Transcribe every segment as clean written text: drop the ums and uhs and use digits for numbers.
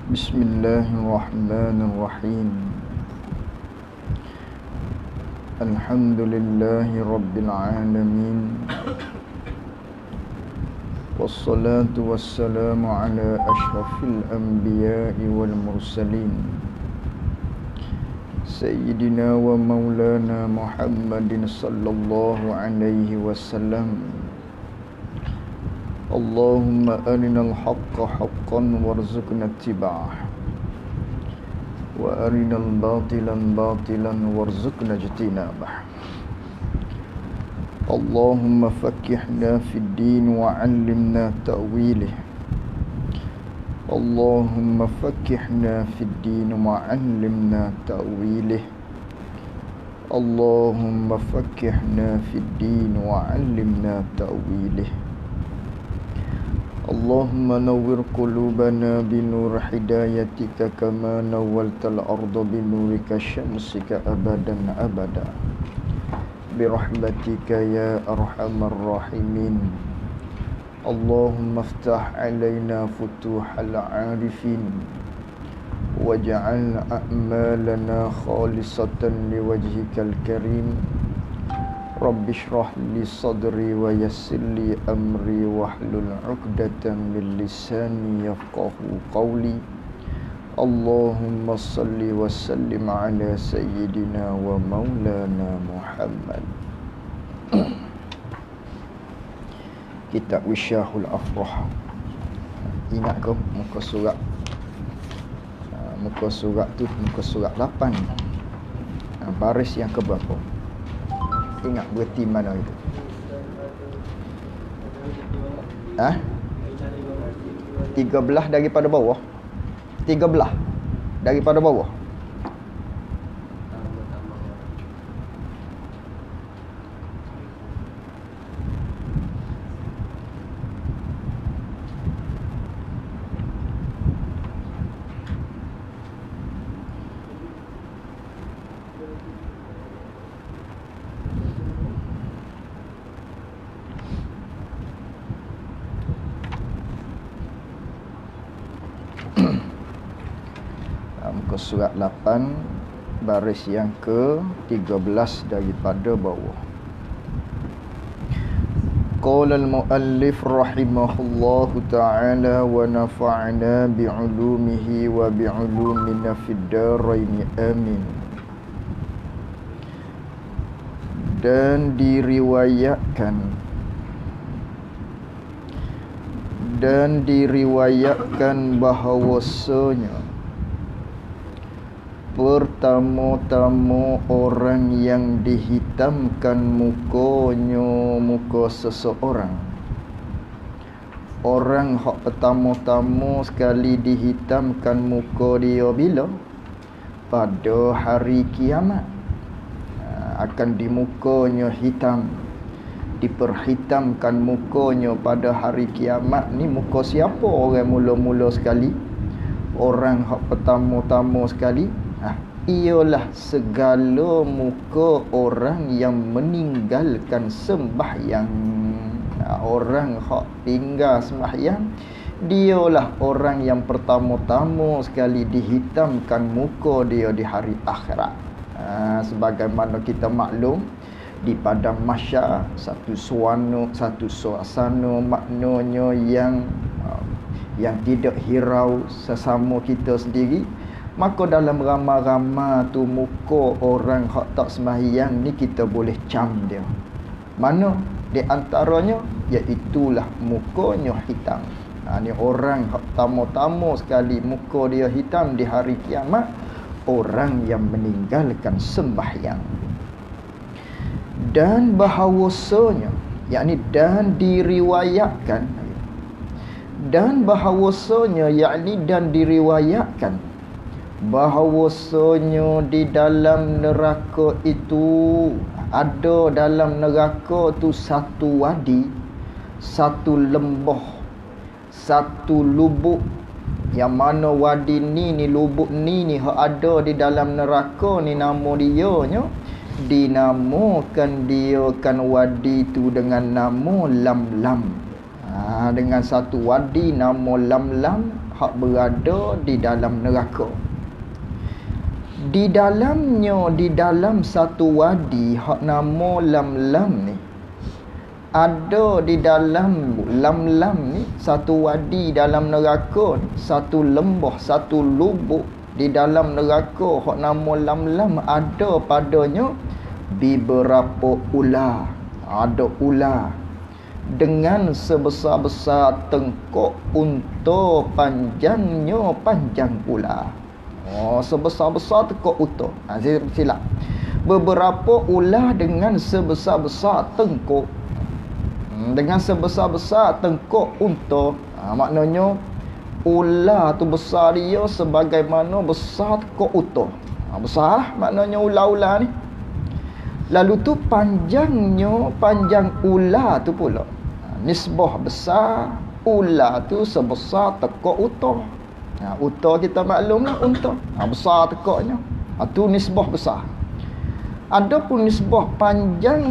Bismillahirrahmanirrahim. Alhamdulillahi rabbil alamin. Wassalatu wassalamu ala ashrafil anbiya'i wal mursalin, Sayyidina wa maulana Muhammadin sallallahu alaihi wasallam. Allahumma arinal haqqa haqqan warzuqna ittiba'ah, wa arinal batilan batilan warzuqna ijtinabah. Allahumma faqqihna fid din wa 'allimna ta'wilih. Allahumma faqqihna fid din wa 'allimna ta'wilih. Allahumma faqqihna fid din wa 'allimna ta'wilih. Allahumma nawwir qulubana binur hidayatika kama nawwaltal arda binurika syamsika abadan abada birahmatika ya arhamar rahimin. Allahumma iftah alaina futuhal arifin waj'al a'malana khalisatan liwajhikal karim. Rabbi shrah li sadri wa yassir li amri wahlul 'uqdatam min lisani yafqahu qawli. Allahumma salli wa sallim ala sayyidina wa maulana Muhammad. Kitab Wisyahul Afrah. Ingat ke muka surat tu muka surat 8, baris yang keberapa? Ingat berhenti mana itu? 13 daripada bawah. 13 daripada bawah. Muka surat 8, baris yang ke-13 daripada bawah. Qala al-muallif rahimahullahu ta'ala wa nafa'na bi'ulumihi wa bi'ulumina fid darain amin. Dan diriwayatkan bahawasanya pertama-tama orang yang dihitamkan mukanya muka seseorang, orang hak pertama-tama sekali dihitamkan muka dia bila? Pada hari kiamat. Akan di mukanya hitam, diperhitamkan mukanya pada hari kiamat. Ni muka siapa orang mula-mula sekali? Orang hak pertama-tama sekali ialah segala muka orang yang meninggalkan sembahyang. Orang hak tinggal sembahyang, dialah orang yang pertama-tama sekali dihitamkan muka dia di hari akhirat. Sebagaimana kita maklum, di padang mahsyar satu suasana maknanya yang tidak hirau sesama kita sendiri. Maka dalam ramai-ramai tu muka orang hak tak sembahyang ni kita boleh cam dia. Mana di antaranya? Iaitulah mukanya hitam. Ni orang hak tamu-tamu sekali muka dia hitam di hari kiamat, orang yang meninggalkan sembahyang. Dan bahawasanya, yakni dan diriwayatkan, dan bahawasanya, yakni dan diriwayatkan bahawasanya di dalam neraka itu ada, dalam neraka tu satu wadi, satu lembah, satu lubuk. Yang mana wadi ni lubuk ni hak ada di dalam neraka ni, nama dia nya dinamakan dia kan wadi tu dengan nama Lam-Lam. dengan satu wadi nama Lamlam hak berada di dalam neraka. Di dalam satu wadi hak nama Lamlam ni, ada di dalam Lamlam ni satu wadi dalam neraka ni, satu lembah, satu lubuk di dalam neraka hak nama Lamlam, ada padanya beberapa ular. Ada ular dengan sebesar-besar tengkok unta, panjangnya panjang ular. Sebesar-besar tengkok unta. Saya silap. Beberapa ular dengan sebesar-besar tengkok, dengan sebesar-besar tengkok unta. Maknanya ular tu besar dia sebagaimana besar tengkok unta. Besar maknanya ular-ular ni. Lalu tu panjang ular tu pula, nisbah besar, ular tu sebesar tekok unta. Unta kita maklumlah unta, besar tekoknya. Tu nisbah besar. Adapun nisbah panjang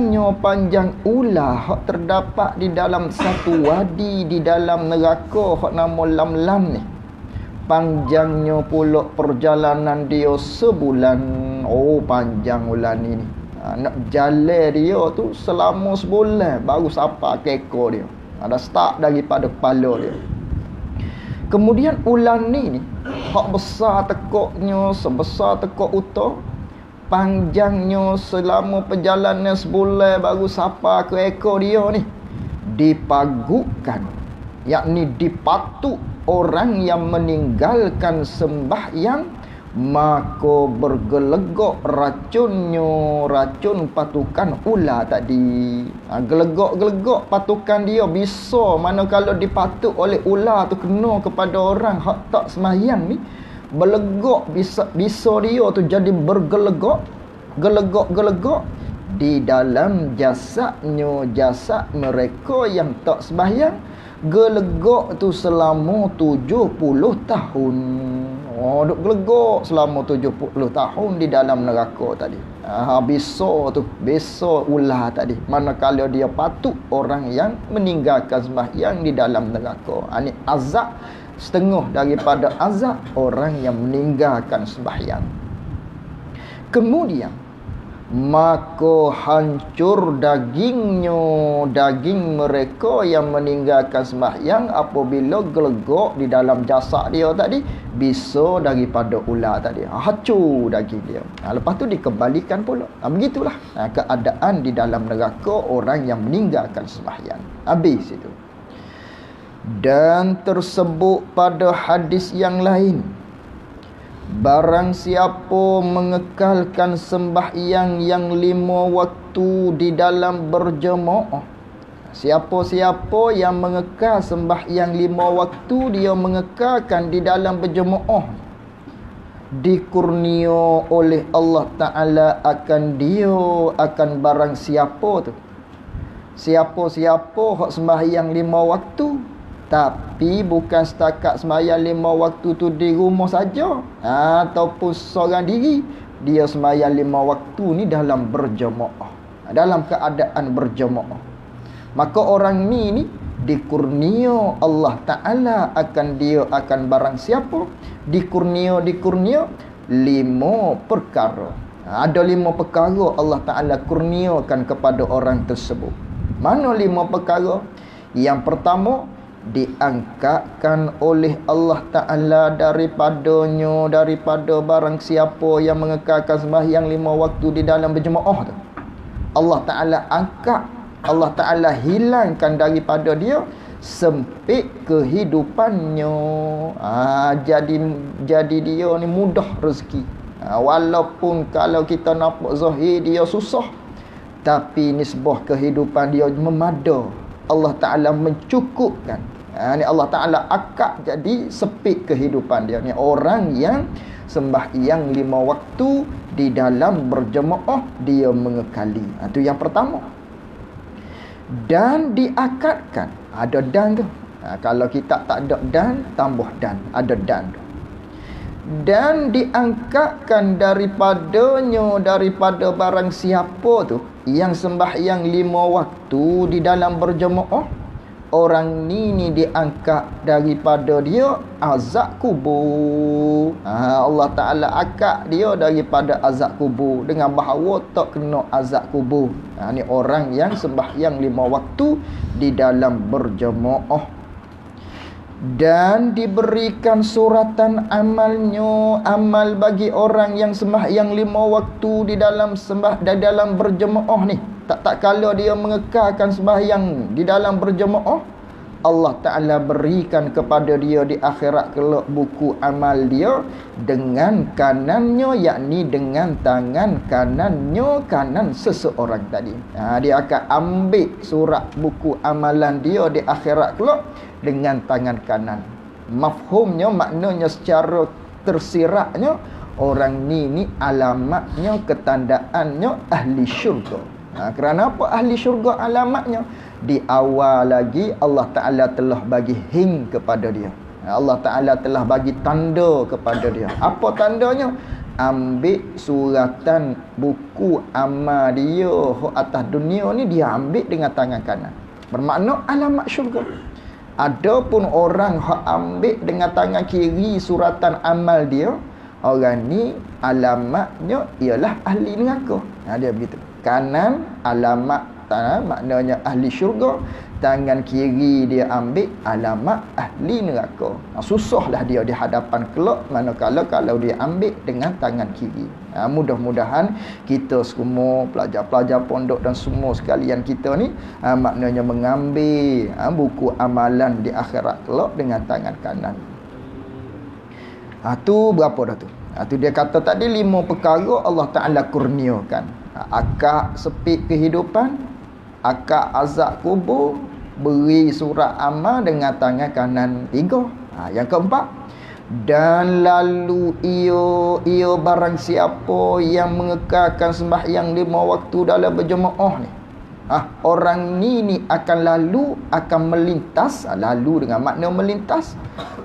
ular hak terdapat di dalam satu wadi di dalam neraka hak nama Lamlam ni, panjangnya pula perjalanan dia sebulan. Panjang ular ni. Nak jalan dia tu selama sebulan baru sampai ke ekor dia. Ada start daripada kepala dia. Kemudian ular ni hak besar tekoknya sebesar tekok unta, panjangnya selama perjalanan sebulan baru sampai ke ekor dia ni, dipagukkan, yakni dipatuk orang yang meninggalkan sembahyang, maka bergelegok racun patukan ular tadi. Gelegok patukan dia bisa mana kalau dipatuk oleh ular tu kena kepada orang hak tak sembahyang ni, berlegok bisa dia tu jadi bergelegok di dalam jasad mereka yang tak sembahyang. Gelegok tu selama 70 tahun. Duk gelegok selama 70 tahun di dalam neraka tadi. Bisa ular tadi, manakala dia patuk orang yang meninggalkan sembahyang di dalam neraka. Ini azab, setengah daripada azab orang yang meninggalkan sembahyang. Kemudian maka hancur daging mereka yang meninggalkan sembahyang apabila gelegok di dalam jasad dia tadi, bisa daripada ular tadi. Hancur daging dia. Lepas tu dikembalikan pula. Begitulah keadaan di dalam neraka orang yang meninggalkan sembahyang. Habis itu. Dan tersebut pada hadis yang lain, barang siapa mengekalkan sembahyang yang 5 waktu di dalam berjemaah, siapa-siapa yang mengekal sembahyang 5 waktu, dia mengekalkan di dalam berjemaah, dikurnia oleh Allah Ta'ala akan barang siapa tu, siapa-siapa hak sembahyang 5 waktu, tapi bukan setakat sembahyang 5 waktu tu di rumah saja, ataupun seorang diri, dia sembahyang 5 waktu ni dalam berjemaah, dalam keadaan berjemaah. Maka orang ni dikurnia Allah Ta'ala akan barang siapa, dikurnia 5 perkara. Ada 5 perkara Allah Ta'ala kurniakan kepada orang tersebut. Mana 5 perkara? Yang pertama, diangkatkan oleh Allah Ta'ala daripada barang siapa yang mengekalkan sembahyang 5 waktu di dalam berjemaah tu. Allah Ta'ala angkat, Allah Ta'ala hilangkan daripada dia sempit kehidupannya. Jadi dia ni mudah rezeki. Walaupun kalau kita nampak zahir dia susah, tapi nisbah kehidupan dia memada. Allah Ta'ala mencukupkan. Ni Allah Ta'ala akak jadi sepit kehidupan dia. Ni orang yang sembahyang 5 waktu di dalam berjemaah, dia mengekali. Itu yang pertama. Dan diakatkan. Ada dan tu. Kalau kita tak ada dan, tambah dan. Ada dan tu. Dan diangkatkan daripada barang siapa tu yang sembahyang 5 waktu di dalam berjemaah, orang ni diangkat daripada dia azab kubur. Allah Ta'ala angkat dia daripada azab kubur dengan bahawa tak kena azab kubur. Ni orang yang sembahyang 5 waktu di dalam berjemaah dan diberikan suratan amalnya. Amal bagi orang yang sembahyang 5 waktu di dalam berjemaah ni, tak kala dia mengekalkan sembahyang di dalam berjemaah, Allah Ta'ala berikan kepada dia di akhirat kelak buku amal dia dengan kanannya, yakni dengan tangan kanannya, kanan seseorang tadi. Dia akan ambil surat buku amalan dia di akhirat kelak dengan tangan kanan. Mafhumnya, maknanya secara tersiratnya, orang ni alamatnya, ketandaannya ahli syurga. Kerana apa ahli syurga alamatnya? Di awal lagi Allah Ta'ala telah bagi hint kepada dia. Allah Ta'ala telah bagi tanda kepada dia. Apa tandanya? Ambil suratan buku amal dia atas dunia ni, dia ambil dengan tangan kanan. Bermakna alamat syurga. Adapun orang hak ambil dengan tangan kiri suratan amal dia, orang ni alamatnya ialah ahli neraka. Dia begitu. Kanan alamat maknanya ahli syurga, tangan kiri dia ambil alamat ahli neraka. Susahlah dia di hadapan kelak manakala kalau dia ambil dengan tangan kiri. Mudah-mudahan kita semua pelajar-pelajar pondok dan semua sekalian kita ni maknanya mengambil buku amalan di akhirat kelak dengan tangan kanan. Tu berapa dah tu? Tu dia kata tadi 5 perkara Allah Ta'ala kurniakan. Akak sepit kehidupan, akak azab kubur, beri surat amal dengan tangan kanan 3. Yang keempat, dan lalu ia barang siapa yang mengekalkan sembahyang 5 waktu dalam berjemaah ni, orang ni akan melintas. Lalu dengan makna melintas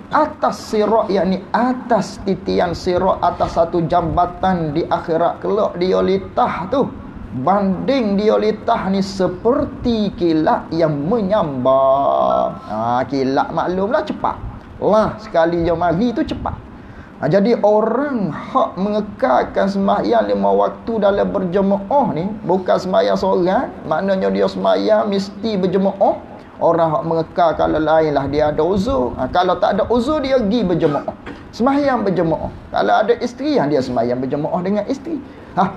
atas sirat, yakni atas titian sirat, atas satu jambatan di akhirat kelak. Dia litah tu, banding dia litah ni seperti kilat yang menyambar. Kilat maklumlah cepat lah, sekali dia mari tu cepat. Jadi orang hak mengekalkan sembahyang 5 waktu dalam berjemaah ni, bukan sembahyang seorang, maknanya dia sembahyang mesti berjemaah. Orang hak mengekal kalau lain lah, dia ada uzur. Kalau tak ada uzur, dia pergi berjemaah, sembahyang berjemaah. Kalau ada isteri, dia sembahyang berjemaah dengan isteri.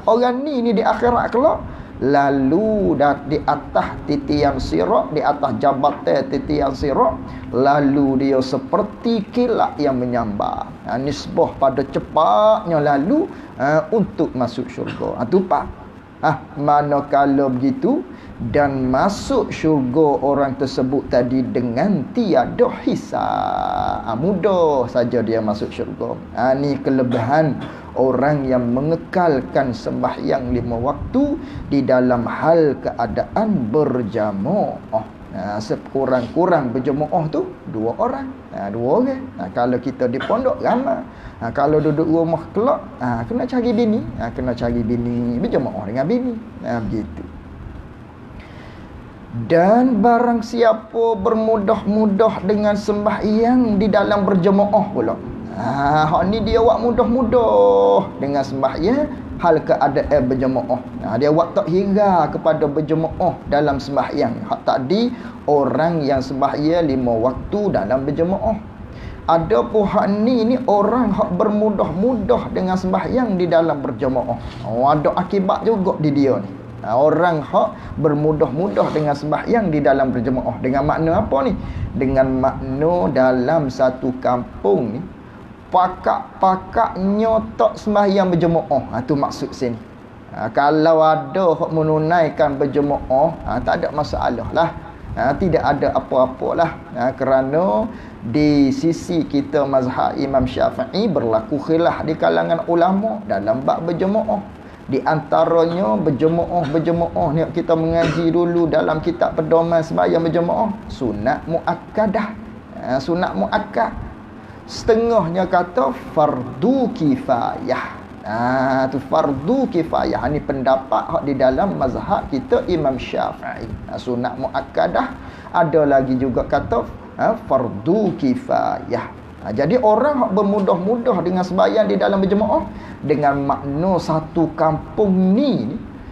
Orang ni di akhirat kelak, lalu di atas titian sirat, di atas jabatan titian sirat, lalu dia seperti kilat yang menyambar. Nisbah pada cepatnya lalu untuk masuk syurga. Itu pak. Manakala begitu, dan masuk syurga orang tersebut tadi dengan tiada hisab. Mudah saja dia masuk syurga. Ni kelebihan orang yang mengekalkan sembahyang 5 waktu di dalam hal keadaan berjamaah. Sekurang-kurang berjemaah tu 2 orang. 2 orang. Kalau kita di pondok ramai. Kalau duduk rumah kelak, kena cari bini. Kena cari bini, berjemaah dengan bini. Begitu. Dan barang siapa bermudah-mudah dengan sembahyang di dalam berjemaah pula. Hak ni dia buat mudah-mudah dengan sembahyang hal keadaan berjemaah. Dia buat tak hira kepada berjemaah dalam sembahyang. Hak tadi orang yang sembahyang 5 waktu dalam berjemaah. Ada pun hak ni orang hak bermudah-mudah dengan sembahyang di dalam berjemaah. Ada akibat juga di dia ni. Orang hak bermudah-mudah dengan sembahyang di dalam berjemaah. Dengan makna apa ni? Dengan makna dalam satu kampung ni, pakak-pakaknya tak sembahyang berjemaah. Itu maksud sini. Kalau ada hak menunaikan berjemaah, tak ada masalah lah. Tidak ada apa-apalah. Kerana di sisi kita mazhab Imam Syafi'i berlaku khilaf di kalangan ulama dalam bab berjemaah. Di antaranya berjemaah ni kita mengaji dulu dalam kitab pedoman sembahyang berjemaah, sunat muakkadah. Sunat muakkad. Setengahnya kata fardu kifayah. Tu fardu kifayah. Ini pendapat hak di dalam mazhab kita Imam Syafi'i. Sunat muakkadah. Ada lagi juga kata fardu kifayah. Jadi orang hak bermudah-mudah dengan sembahyang di dalam berjemaah dengan makna satu kampung ni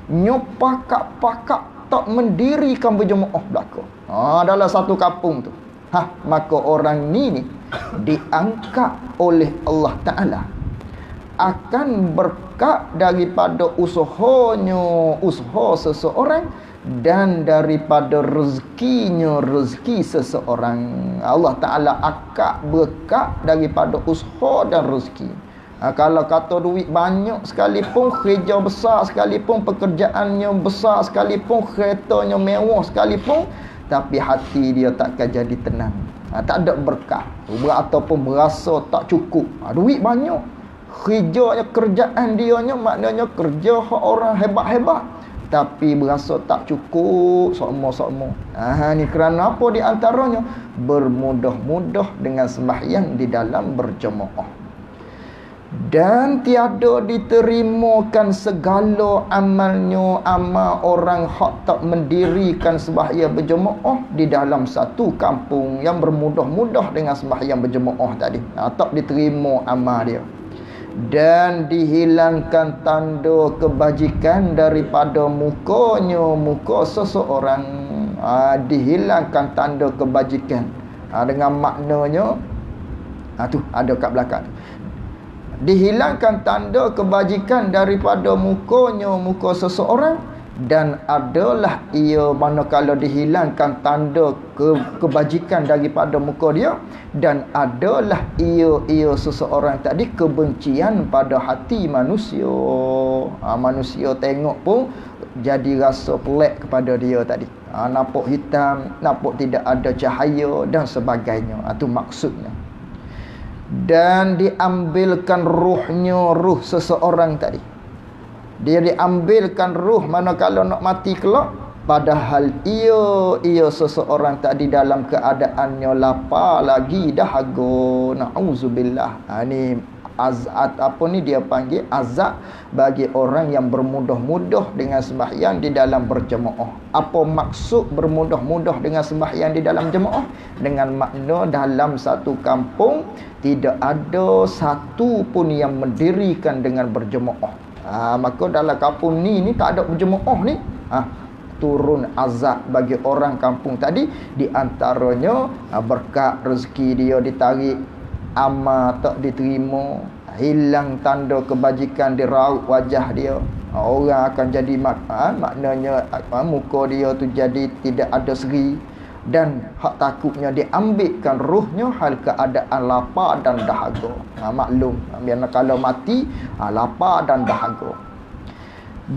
nyopakat-pakat tak mendirikan berjemaah belaka. Dalam satu kampung tu. Maka orang ni diangkat oleh Allah Ta'ala akan berkat daripada usahanya, usaha seseorang, dan daripada rezeki seseorang. Allah Ta'ala akak berkat daripada usaha dan rezeki. Kalau kata duit banyak sekalipun, kerja besar sekalipun, pekerjaannya besar sekalipun, keretanya mewah sekalipun, tapi hati dia takkan jadi tenang. Tak ada berkah. Ataupun merasa tak cukup. Duit banyak, kerjaan dianya maknanya kerja orang hebat-hebat, tapi berasa tak cukup, sokmo-sokmo. Ni kerana apa di antaranya? Bermudah-mudah dengan sembahyang di dalam berjemaah. Dan tiada diterimakan segala amalnya amal orang hak tak mendirikan sembahyang berjemaah di dalam satu kampung yang bermudah-mudah dengan sembahyang berjemaah tadi. Tak diterima amal dia. Dan dihilangkan tanda kebajikan daripada muka seseorang. Dihilangkan tanda kebajikan. Dengan maknanya tu ada kat belakang. Dihilangkan tanda kebajikan daripada muka seseorang, dan adalah ia manakala dihilangkan tanda kebajikan daripada muka dia, dan adalah ia seseorang tadi kebencian pada hati manusia. Manusia tengok pun jadi rasa pelik kepada dia tadi. Nampak hitam, nampak tidak ada cahaya dan sebagainya. Itu maksudnya. Dan diambilkan ruh seseorang tadi. Dia diambilkan ruh manakala nak mati kelak, padahal ia seseorang tadi dalam keadaannya lapar lagi dahaga. Na'udzubillah. Ni azab, apa ni dia panggil azab bagi orang yang bermudah-mudah dengan sembahyang di dalam berjemaah. Apa maksud bermudah-mudah dengan sembahyang di dalam jemaah? Dengan makna dalam satu kampung tidak ada satu pun yang mendirikan dengan berjemaah. Maka dalam kampung ni tak ada berjemaah ni. Turun azab bagi orang kampung tadi. Di antaranya berkat rezeki dia ditarik, amal tak diterima, hilang tanda kebajikan di raut wajah dia. Orang akan jadi maknanya muka dia tu jadi tidak ada seri, dan hak takutnya diambilkan ruhnya hal keadaan lapar dan dahaga. Maklum biar kalau mati lapar dan dahaga.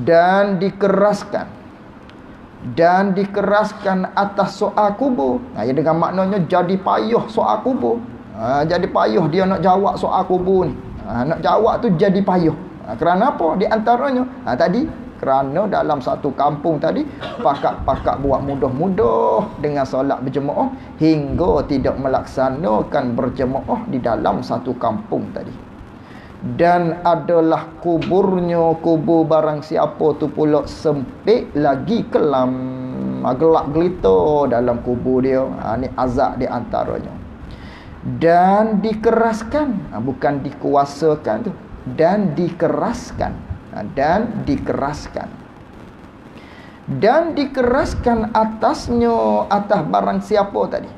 Dan dikeraskan atas soal kubur. Ya, dengan maknanya jadi payah soal kubur. Jadi payah dia nak jawab soal kubur ni. Nak jawab tu jadi payah. Kerana apa? Di antaranya tadi, kerana dalam satu kampung tadi pakak-pakak buat mudah-mudah dengan solat berjemaah hingga tidak melaksanakan berjemaah di dalam satu kampung tadi. Dan adalah kubur barang siapa tu pula sempit lagi kelam, gelap gelita dalam kubur dia. Ni azab di antaranya. Dan dikeraskan, bukan dikuasakan tu, dan dikeraskan. Dan dikeraskan atasnya, atas barang siapa tadi,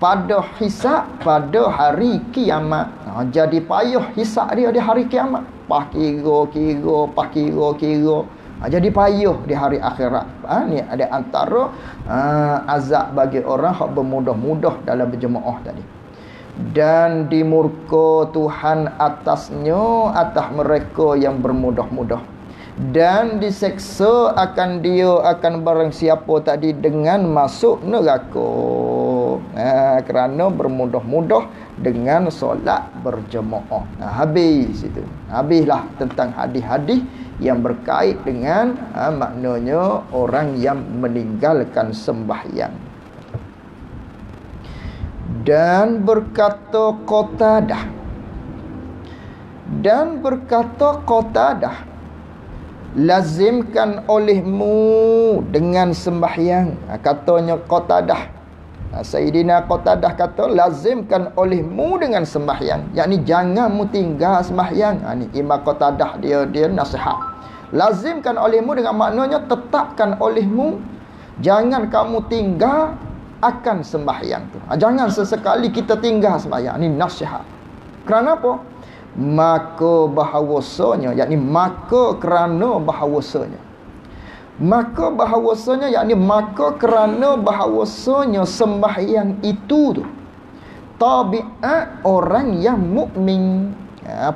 pada hisab pada hari kiamat. Jadi payah hisab dia di hari kiamat. Kira. Jadi payah di hari akhirat. Ni ada antara azab bagi orang yang bermudah-mudah dalam berjemaah tadi. Dan dimurka Tuhan atasnya, atas mereka yang bermudah-mudah. Dan diseksa akan barang siapa tadi dengan masuk neraka. Kerana bermudah-mudah dengan solat berjemaah. Habis itu. Habislah tentang hadis-hadis yang berkait dengan maknanya orang yang meninggalkan sembahyang. Dan berkata Qatadah, Dan berkata Qatadah, lazimkan olehmu dengan sembahyang. Katanya Qatadah, Sayyidina Qatadah kata, lazimkan olehmu dengan sembahyang, yakni jangan mu tinggal sembahyang. Ni Imam Qatadah dia nasihat. Lazimkan olehmu dengan maknanya tetapkan olehmu, jangan kamu tinggal akan sembahyang tu. Jangan sesekali kita tinggal sembahyang. Ni nasihat. Kerana apa? Maka bahawasanya, yakni maka kerana bahawasanya, maka bahawasanya, yakni maka kerana bahawasanya sembahyang itu tu tabiat orang yang mukmin.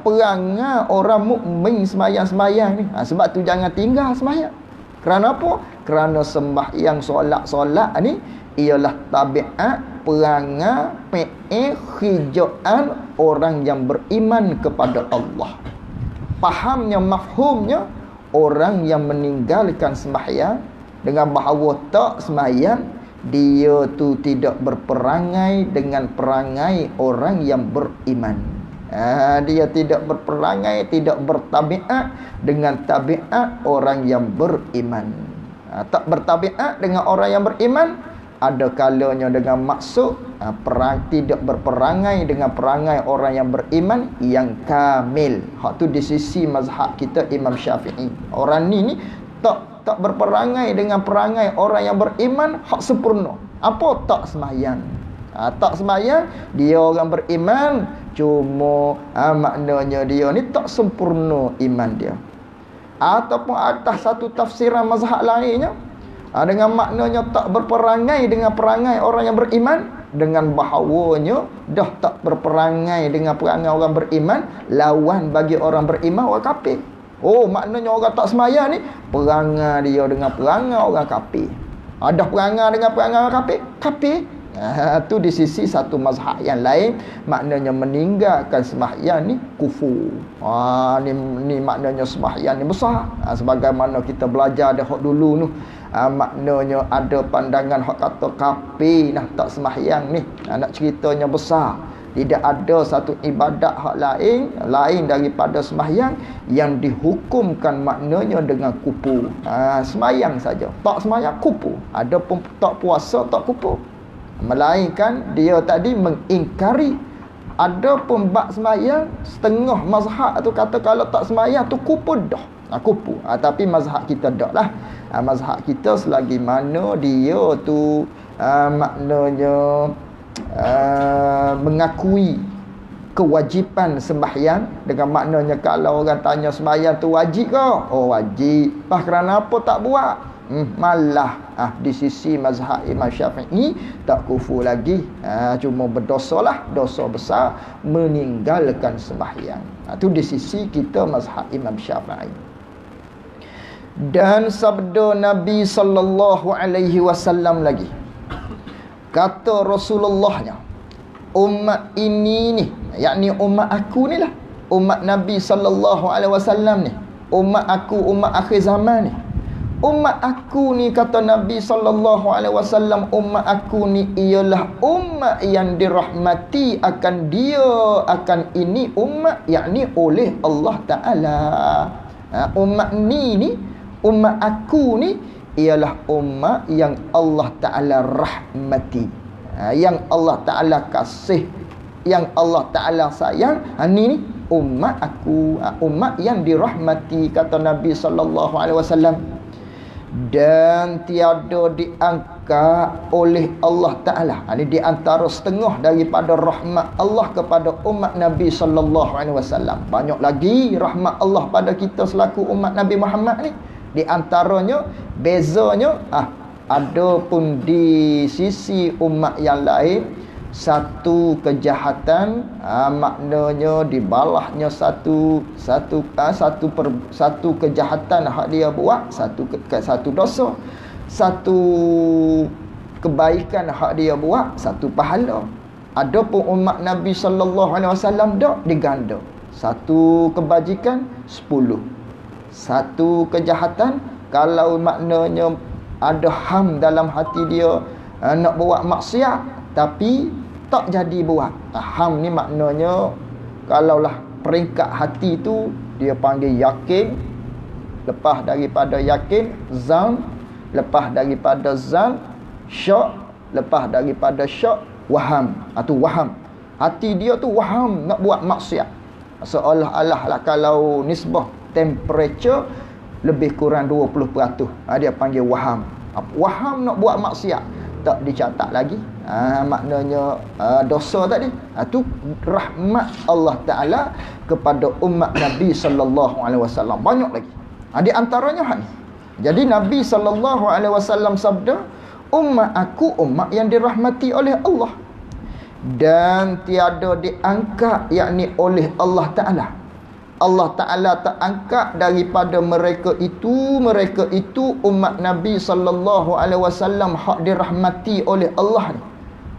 Perangai orang mukmin sembahyang-sembahyang ni. Sebab tu jangan tinggal sembahyang. Kerana apa? Kerana sembahyang solat ni ialah tabiat perangai hijauan orang yang beriman kepada Allah. Fahamnya, mafhumnya, orang yang meninggalkan sembahyang dengan bahawa tak sembahyang, dia tu tidak berperangai dengan perangai orang yang beriman. Dia tidak berperangai, tidak bertabiat dengan tabiat orang yang beriman. Tak bertabiat dengan orang yang beriman, ada kalanya dengan maksud tidak berperangai dengan perangai orang yang beriman yang kamil. Hak tu di sisi mazhab kita Imam Syafi'i. Orang ni tak berperangai dengan perangai orang yang beriman hak sempurna. Apa? Tak sembahyang. Tak sembahyang, dia orang beriman, cuma maknanya dia ni tak sempurna iman dia. Ataupun atas satu tafsiran mazhab lainnya, dengan maknanya tak berperangai dengan perangai orang yang beriman, dengan bahawanya dah tak berperangai dengan perangai orang beriman, lawan bagi orang beriman orang kafir. Oh, maknanya orang tak sembahyang ni perangai dia dengan perangai orang kafir. Ada perangai dengan perangai orang kafir. Tu di sisi satu mazhab yang lain, maknanya meninggalkan sembahyang ni kufur. Ni maknanya sembahyang ni besar. Sebagaimana kita belajar dah hak dulu tu, maknanya ada pandangan hak kata kafir nah tak sembahyang ni. Nak ceritanya besar. Tidak ada satu ibadat hak lain daripada sembahyang yang dihukumkan maknanya dengan kufur. Sembahyang saja, tak sembahyang kufur. Ada pun tak puasa tak kufur. Melainkan dia tadi mengingkari. Ada pun bab sembahyang, setengah mazhab tu kata kalau tak sembahyang tu kufur dah. Kufur. Tapi mazhab kita dak lah. Mazhab kita selagi mana dia tu maknanya mengakui kewajipan sembahyang, dengan maknanya kalau orang tanya sembahyang tu wajib ke? Oh wajib. Kerana apa tak buat? Malah di sisi mazhab Imam Syafi'i tak kufur lagi, cuma berdosa lah, dosa besar meninggalkan sembahyang. Itu di sisi kita mazhab Imam Syafi'i. Dan sabda Nabi sallallahu alaihi wasallam lagi, kata Rasulullahnya, umat ini ni, yakni umat aku ni lah, umat Nabi sallallahu alaihi wasallam ni, umat aku, umat akhir zaman ni. Umat aku ni, kata Nabi sallallahu alaihi wasallam, umat aku ni ialah umat yang dirahmati akan dia, akan ini umat, yakni oleh Allah Taala. Umat ni, umat aku ni ialah umat yang Allah Taala rahmati, yang Allah Taala kasih, yang Allah Taala sayang. Ni umat aku, umat yang dirahmati, kata Nabi sallallahu alaihi wasallam. Dan tiada diangkat oleh Allah Ta'ala. Ini di antara setengah daripada rahmat Allah kepada umat Nabi sallallahu alaihi wasallam. Banyak lagi rahmat Allah pada kita selaku umat Nabi Muhammad ni. Di antaranya, bezanya ada pun di sisi umat yang lain, satu kejahatan maknanya dibalahnya satu kejahatan hak dia buat, satu dosa, satu kebaikan hak dia buat, satu pahala. Adapun umat Nabi sallallahu alaihi wasallam dak diganda, satu kebajikan 10, satu kejahatan kalau maknanya ada ham dalam hati dia nak buat maksiat tapi tak jadi buat. Ham ni maknanya kalaulah peringkat hati tu dia panggil yakin. Lepas daripada yakin, zan. Lepas daripada zan, syak. Lepas daripada syak, waham. Itu waham. Hati dia tu waham nak buat maksiat. Seolah-olah lah kalau nisbah temperature lebih kurang 20%. Dia panggil waham. Waham nak buat maksiat, tak dicatat lagi. Maknanya dosa tadi. Itu rahmat Allah Ta'ala kepada umat Nabi SAW. Banyak lagi. Di antaranya hal ni. Jadi Nabi SAW sabda, umat aku umat yang dirahmati oleh Allah dan tiada diangkat yakni oleh Allah Ta'ala. Allah Ta'ala tak angkat daripada mereka itu umat Nabi SAW hak dirahmati oleh Allah ni.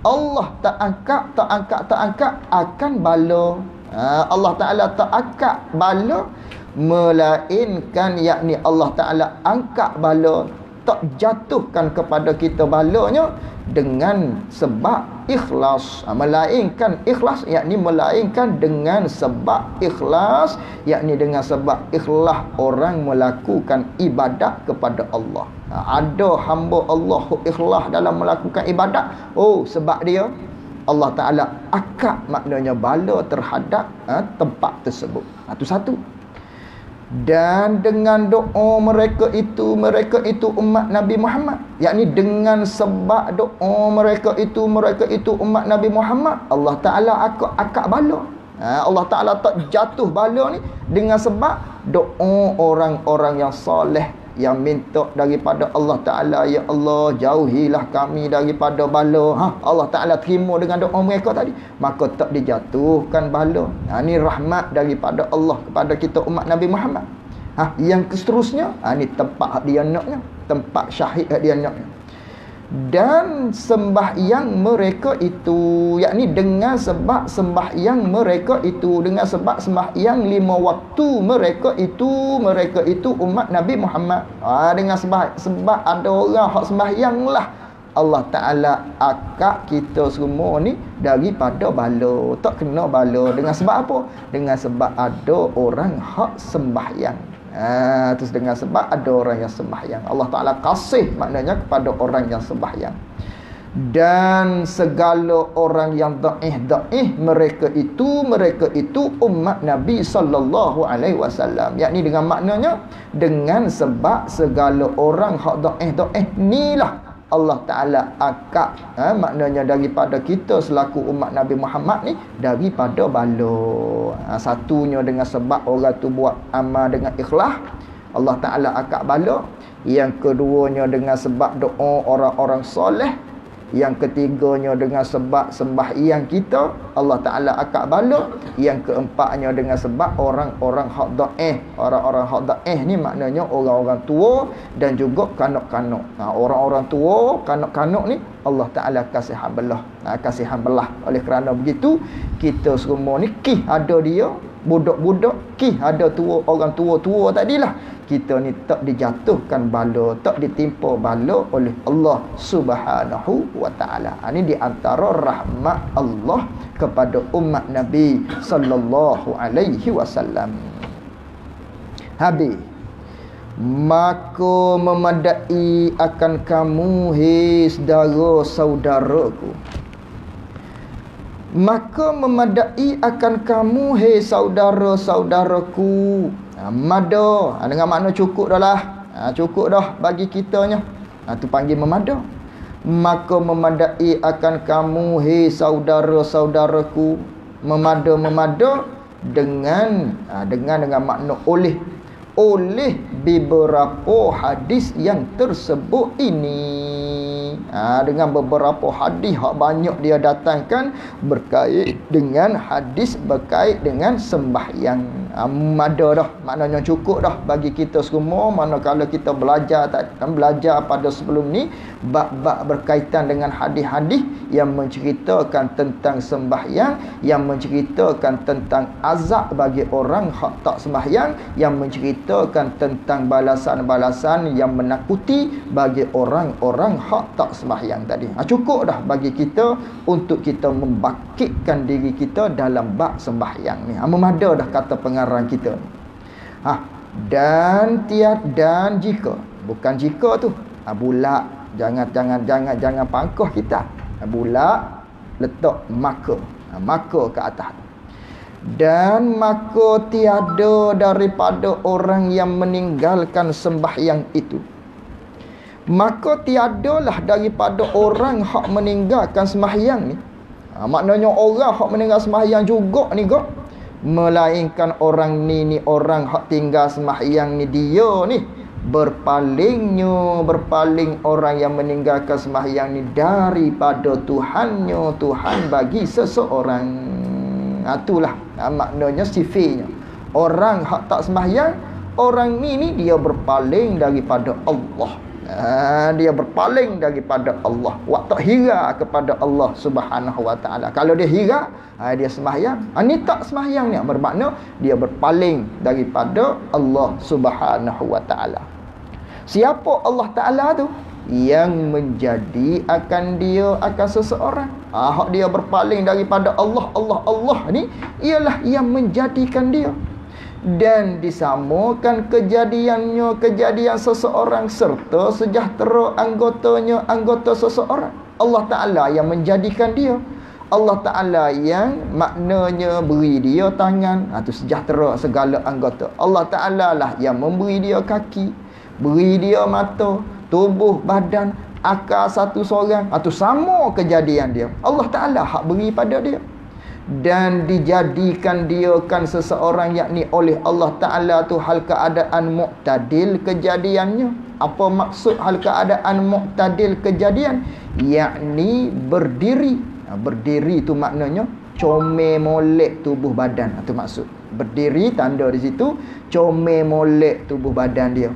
Allah tak angkat akan bala. Allah Ta'ala tak angkat bala, melainkan yakni Allah Ta'ala angkat bala, tak jatuhkan kepada kita balanya dengan sebab ikhlas. Melainkan ikhlas yakni melainkan dengan sebab ikhlas, yakni dengan sebab ikhlas orang melakukan ibadat kepada Allah. Ada hamba Allah ikhlas dalam melakukan ibadat, sebab dia Allah Ta'ala akad maknanya bala terhadap tempat tersebut. Itu satu. Dan dengan doa mereka itu umat Nabi Muhammad, yakni dengan sebab doa mereka itu umat Nabi Muhammad, Allah Ta'ala akad bala. Allah Ta'ala tak jatuh bala ni dengan sebab doa orang-orang yang soleh yang minta daripada Allah Ta'ala, ya Allah jauhilah kami daripada bala. Allah Ta'ala terima dengan doa mereka tadi, maka tak dijatuhkan bala. Ini rahmat daripada Allah kepada kita umat Nabi Muhammad. Yang seterusnya, ini tempat dia naknya, tempat syahid dia naknya. Dan sembahyang mereka itu, yakni dengan sebab sembahyang mereka itu, dengan sebab sembahyang 5 waktu mereka itu umat Nabi Muhammad. Dengan sebab ada orang hak sembahyang lah, Allah Ta'ala akak kita semua ni daripada bala, tak kena bala. Dengan sebab apa? Dengan sebab ada orang hak sembahyang. Terus dengan sebab ada orang yang sembahyang, Allah Ta'ala kasih maknanya kepada orang yang sembahyang. Dan segala orang yang daih mereka itu umat Nabi SAW, yakni dengan maknanya dengan sebab segala orang hak daih ni lah Allah Ta'ala akad maknanya daripada kita selaku umat Nabi Muhammad ni daripada bala. Satunya dengan sebab orang tu buat amal dengan ikhlas, Allah Ta'ala akad bala. Yang keduanya dengan sebab doa orang-orang soleh. Yang ketiganya dengan sebab sembahyang kita, Allah Ta'ala akad bala. Yang keempatnya dengan sebab orang-orang hak daih. Orang-orang hak daih ni maknanya orang-orang tua dan juga kanak-kanak. Orang-orang tua, kanak-kanak ni Allah Ta'ala kasihan belah. Oleh kerana begitu, kita semua ni ada dia, budak-budak, ada tua, orang tua-tua tadilah. Kita ni tak dijatuhkan bala, tak ditimpa bala oleh Allah Subhanahu wa Ta'ala. Ini di antara rahmat Allah kepada umat Nabi sallallahu alaihi wasallam. Habis. Maka memadai akan kamu, hei saudara-saudaraku. Maka memadai akan kamu, hei saudara-saudaraku. Mada dengan makna cukup dah lah. Cukup dah bagi kitanya. Itu panggil memada. Maka memadai akan kamu, hei saudara-saudaraku. Memada dengan makna oleh beberapa hadis yang tersebut ini. Dengan beberapa hadis hak banyak dia datangkan berkait dengan hadis berkait dengan sembahyang. Ada dah, maknanya cukup dah bagi kita semua. Manakala kita belajar pada sebelum ni bab-bab berkaitan dengan hadis-hadis yang menceritakan tentang sembahyang, yang menceritakan tentang azab bagi orang hak tak sembahyang, yang menceritakan tentang balasan-balasan yang menakuti bagi orang-orang hak tak sembahyang tadi. Cukup dah bagi kita untuk kita membangkitkan diri kita dalam bab sembahyang ni. Memada dah kata pengarang kita. Dan jika, bukan jika tu. Bulak, jangan pangkah kita. Bulak letak maka ke atas. Dan maka tiada daripada orang yang meninggalkan sembahyang itu. Maka tiadalah daripada orang hak meninggalkan sembahyang ni. Maknanya orang hak meninggal sembahyang juga ni kok. Melainkan orang ni orang hak tinggal sembahyang ni dia ni berpaling orang yang meninggalkan sembahyang ni daripada Tuhannya, Tuhan bagi seseorang. Itulah maknanya sifatnya. Orang hak tak sembahyang, orang ni dia berpaling daripada Allah. Dia berpaling daripada Allah. Waktu hira kepada Allah Subhanahu wa taala. Kalau dia hira, dia sembahyang. Ni tak sembahyang ni bermakna dia berpaling daripada Allah Subhanahu wa taala. Siapa Allah Taala tu? Yang menjadi akan seseorang. Hak dia berpaling daripada Allah ni ialah yang menjadikan dia. Dan disamakan kejadian seseorang serta sejahtera anggota seseorang. Allah Ta'ala yang menjadikan dia. Allah Ta'ala yang maknanya beri dia tangan, itu sejahtera segala anggota. Allah Ta'ala lah yang memberi dia kaki, beri dia mata, tubuh, badan, akal satu seorang. Itu sama kejadian dia. Allah Ta'ala hak beri pada dia. Dan dijadikan dia kan seseorang yakni oleh Allah Ta'ala tu hal keadaan muqtadil kejadiannya. Apa maksud hal keadaan muqtadil kejadian? Yakni berdiri. Berdiri tu maknanya comel molek tubuh badan. Itu maksud. Berdiri tanda di situ comel molek tubuh badan dia.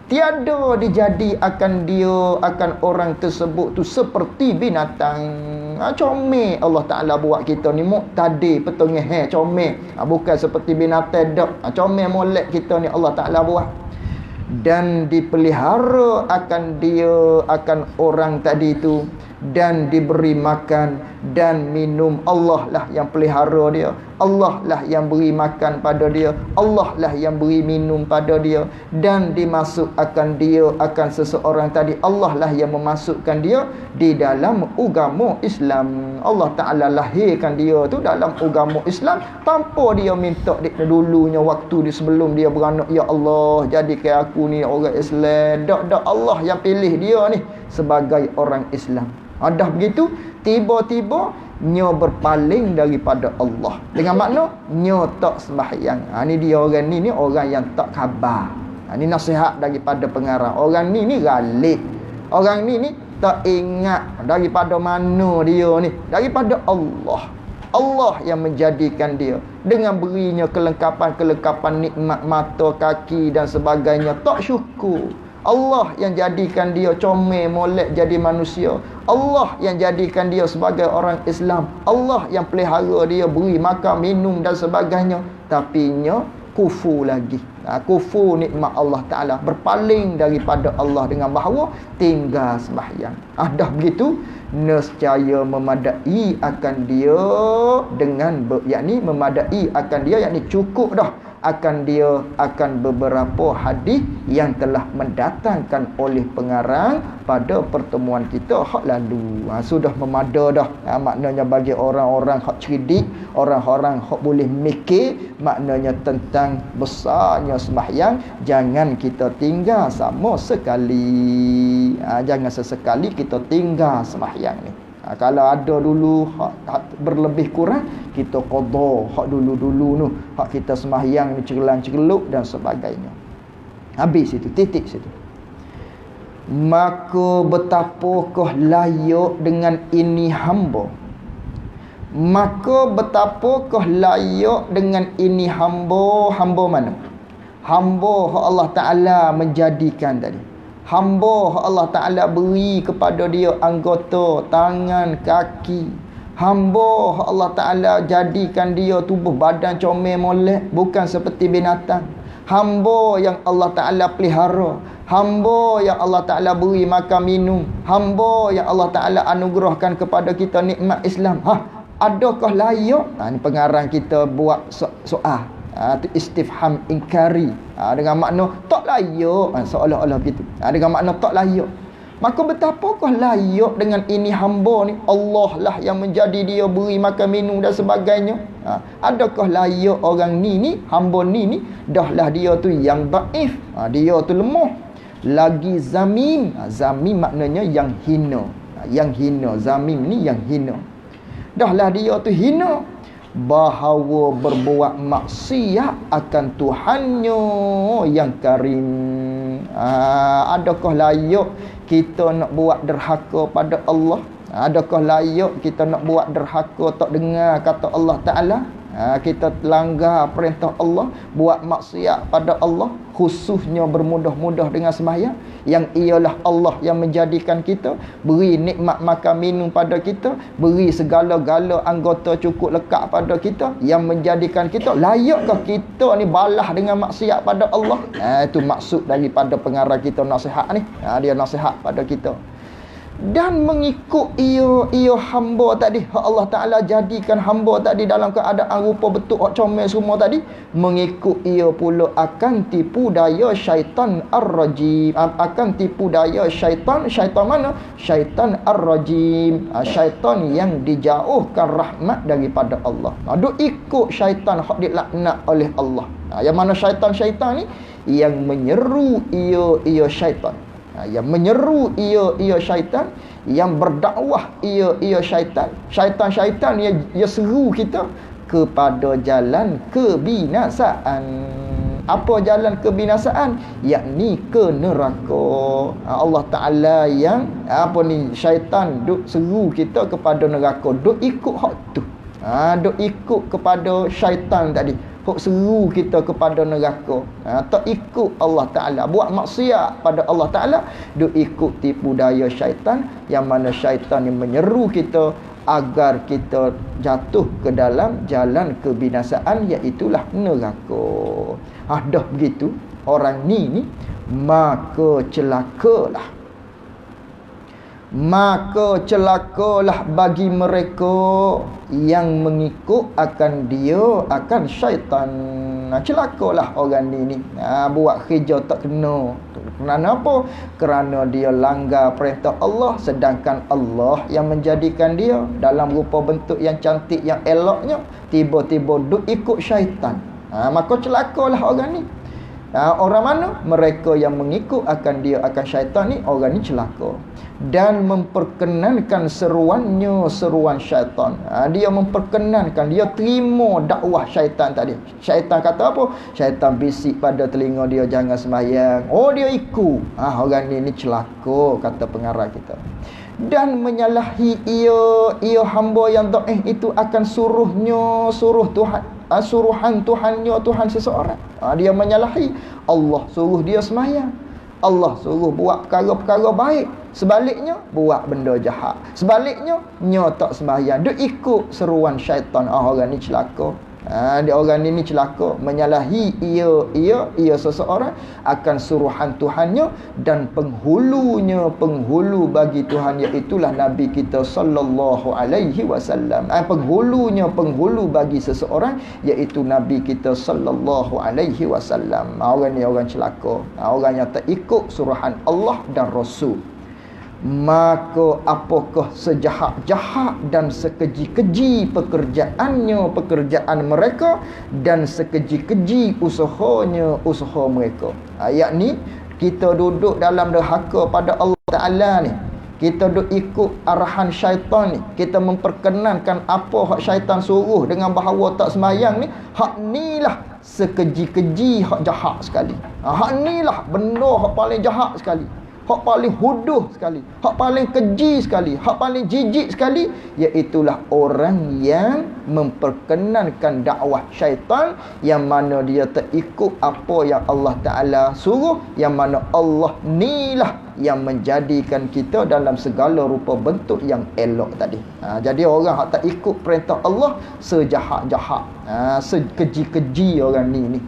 Tiada dijadikan dia akan orang tersebut tu seperti binatang. Comel Allah Ta'ala buat kita ni muqtadi petengah comel. Bukan seperti binatang dak. Comel molek kita ni Allah Ta'ala buat. Dan dipelihara akan orang tadi tu, dan diberi makan dan minum. Allah lah yang pelihara dia, Allah lah yang beri makan pada dia, Allah lah yang beri minum pada dia. Dan dimasukkan dia akan seseorang tadi, Allah lah yang memasukkan dia di dalam agama Islam. Allah Ta'ala lahirkan dia tu dalam agama Islam tanpa dia minta dulunya waktu sebelum dia beranak, ya Allah jadikan aku ni orang Islam. Dak Allah yang pilih dia ni sebagai orang Islam. Dah begitu, tiba-tiba nya berpaling daripada Allah. Dengan makna nya tak sembahyang. Ni dia orang ni orang yang tak khabar. Ni nasihat daripada pengarang. Orang ni galik. Orang ni tak ingat daripada mana dia ni. Daripada Allah. Allah yang menjadikan dia dengan berinya kelengkapan nikmat mata, kaki dan sebagainya. Tak syukur. Allah yang jadikan dia comel molek jadi manusia. Allah yang jadikan dia sebagai orang Islam. Allah yang pelihara dia, beri makan, minum dan sebagainya. Tapi nya kufur lagi. Kufur nikmat Allah Ta'ala. Berpaling daripada Allah dengan bahawa tinggal sembahyang. Dah begitu, nescaya memadai akan dia dengan yakni memadai akan dia yakni cukup dah akan dia akan beberapa hadis yang telah mendatangkan oleh pengarang pada pertemuan kita hak lalu. Sudah memada dah. Maknanya bagi orang-orang hak cerdik, orang-orang hak boleh mikir, maknanya tentang besarnya sembahyang, jangan kita tinggal sama sekali. Jangan sesekali kita tinggal sembahyang ni. Kalau ada dulu hak berlebih kurang, kita qada hak dulu-dulu tu, hak kita sembahyang ni cerlan-cerluk dan sebagainya. Habis itu, titik situ. Maka betapakah layak dengan ini hamba. Maka betapakah layak dengan ini hamba. Hamba mana? Hamba hak Allah Ta'ala menjadikan tadi. Hamba Allah Ta'ala beri kepada dia anggota, tangan, kaki. Hamba Allah Ta'ala jadikan dia tubuh badan comel molek, bukan seperti binatang. Hamba yang Allah Ta'ala pelihara. hamba yang Allah Ta'ala beri makan minum, hamba yang Allah Ta'ala anugerahkan kepada kita nikmat Islam. Adakah layak? Ni pengarang kita buat soal. Itu istifham inkari. Dengan makna tak layak. Seolah-olah begitu. Dengan makna tak layak. Maka betapakah layak dengan ini hamba ni? Allah lah yang menjadi dia, beri makan minum dan sebagainya. Adakah layak orang ni hamba ni dahlah dia tu yang daif, dia tu lemah, lagi zamim. Zamim maknanya yang hina. Yang hina, zamim ni yang hina. Dahlah dia tu hina, bahawa berbuat maksiat akan Tuhannya yang karim. Adakah layak kita nak buat derhaka pada Allah? Adakah layak kita nak buat derhaka, tak dengar kata Allah Ta'ala? Kita langgar perintah Allah, buat maksiat pada Allah, khususnya bermudah-mudah dengan sembahyang, yang ialah Allah yang menjadikan kita, beri nikmat makan minum pada kita, beri segala-gala anggota cukup lekat pada kita, yang menjadikan kita. Layakkah kita ni balah dengan maksiat pada Allah? Itu maksud daripada pengarang kita nasihat ni. Dia nasihat pada kita. Dan mengikut ia hamba tadi, Allah Ta'ala jadikan hamba tadi dalam keadaan rupa bentuk comel semua tadi, mengikut ia pula akan tipu daya syaitan ar-rajim. Akan tipu daya syaitan mana? Syaitan ar-rajim, syaitan yang dijauhkan rahmat daripada Allah. Duk ikut syaitan hak dilaknat oleh Allah. Yang mana syaitan ni yang menyeru ia syaitan, yang menyeru ia syaitan, yang berdakwah ia syaitan. Syaitan ia seru kita kepada jalan kebinasaan. Apa jalan kebinasaan? Yakni ke neraka. Allah Ta'ala yang syaitan duk seru kita kepada neraka. Duk ikut hak tu. Duk ikut kepada syaitan tadi, hok seru kita kepada neraka. Tak ikut Allah Ta'ala, buat maksiat pada Allah Ta'ala, duk ikut tipu daya syaitan, yang mana syaitan yang menyeru kita agar kita jatuh ke dalam jalan kebinasaan, iaitulah neraka. Dah begitu orang ni maka celakalah bagi mereka yang mengikut akan syaitan. Celakalah orang ni buat kerja tak kena. Kerana apa? Kerana dia langgar perintah Allah, sedangkan Allah yang menjadikan dia dalam rupa bentuk yang cantik, yang eloknya, tiba-tiba duk ikut syaitan. Maka celakalah orang ni. Orang mana? Mereka yang mengikut akan syaitan ni, orang ni celaka. Dan memperkenankan seruan syaitan. Dia memperkenankan, dia terima dakwah syaitan tadi. Syaitan kata apa? Syaitan bisik pada telinga dia, jangan sembahyang. Dia ikut. Orang ni celaka, kata pengarang kita. Dan menyalahi ia hamba yang dhaif itu akan suruh Tuhan, suruhan Tuhannya, Tuhan seseorang. Dia menyalahi Allah, suruh dia sembahyang. Allah suruh buat perkara-perkara baik, sebaliknya buat benda jahat. Sebaliknya tak sembahyang, dia ikut seruan syaitan. Orang ni celaka. Orang ni celaka, menyalahi ia seseorang akan suruhan Tuhannya, dan penghulu bagi Tuhan, iaitulah Nabi kita sallallahu alaihi wasallam. Penghulu bagi seseorang, iaitu Nabi kita sallallahu alaihi wasallam. Orang ni orang celaka, orang yang tak ikut suruhan Allah dan Rasul. Maka apakah sejahat-jahat dan sekeji-keji pekerjaan mereka, dan sekeji-keji usaha mereka. Yakni kita duduk dalam derhaka pada Allah Ta'ala ni, kita duduk ikut arahan syaitan ni, kita memperkenankan apa hak syaitan suruh dengan bahawa tak sembahyang ni, hak ni lah sekeji-keji, hak jahat sekali. Hak ni lah benda hak paling jahat sekali, hak paling huduh sekali, hak paling keji sekali, hak paling jijik sekali, iaitulah orang yang memperkenankan dakwah syaitan, yang mana dia tak ikut apa yang Allah Ta'ala suruh, yang mana Allah ni lah yang menjadikan kita dalam segala rupa bentuk yang elok tadi. Jadi orang yang tak ikut perintah Allah, sejahat-jahat, sekeji-keji orang ni.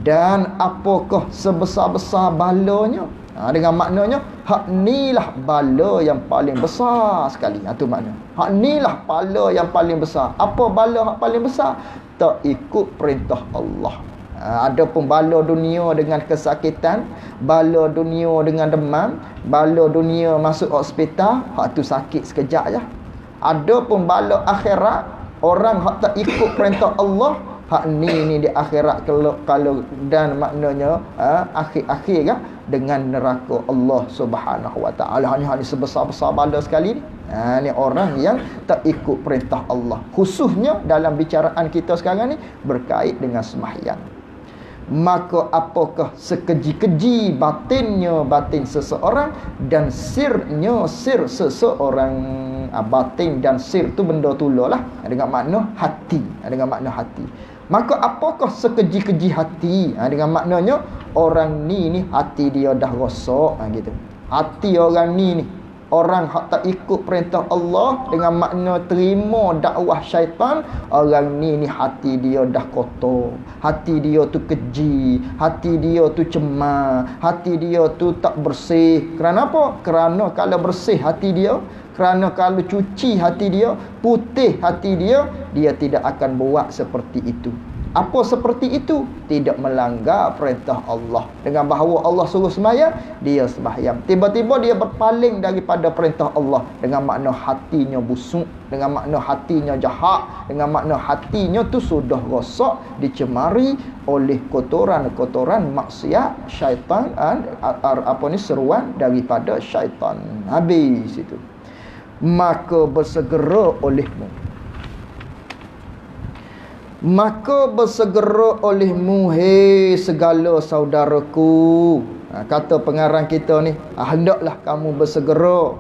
Dan apakah sebesar-besar balanya? Dengan maknanya hak nilah bala yang paling besar sekali. Itu makna. Hak nilah bala yang paling besar. Apa bala hak paling besar? Tak ikut perintah Allah. Ada pun bala dunia dengan kesakitan, bala dunia dengan demam, bala dunia masuk hospital, hak tu sakit sekejap je. Ada pun bala akhirat, orang hak tak ikut perintah Allah, hak ni di akhirat kalau dan maknanya akhir-akhir kan dengan neraka Allah Subhanahu wa taala. Ni sebesar-besar bala sekali ni. Ni orang yang tak ikut perintah Allah. Khususnya dalam bicaraan kita sekarang ni berkait dengan sembahyang. Maka apakah sekeji-keji batin seseorang dan sirnya sir seseorang. Batin dan sir tu benda tular lah, dengan makna hati. Maka apakah sekeji-keji hati? Dengan maknanya orang ni hati dia dah rosak gitu. Hati orang ni orang hak tak ikut perintah Allah dengan makna terima dakwah syaitan, orang ni hati dia dah kotor, hati dia tu keji, hati dia tu cemar, hati dia tu tak bersih. Kerana apa? Kerana kalau bersih hati dia, kerana kalau cuci hati dia, putih hati dia, dia tidak akan buat seperti itu. Apa seperti itu? Tidak melanggar perintah Allah. Dengan bahawa Allah suruh sembahyang, dia sembahyang. Tiba-tiba dia berpaling daripada perintah Allah, dengan makna hatinya busuk, dengan makna hatinya jahat, dengan makna hatinya tu sudah rosak, dicemari oleh kotoran-kotoran maksiat syaitan, seruan daripada syaitan. Habis itu. Maka bersegera olehmu, hei segala saudaraku. Kata pengarang kita ni, hendaklah kamu bersegera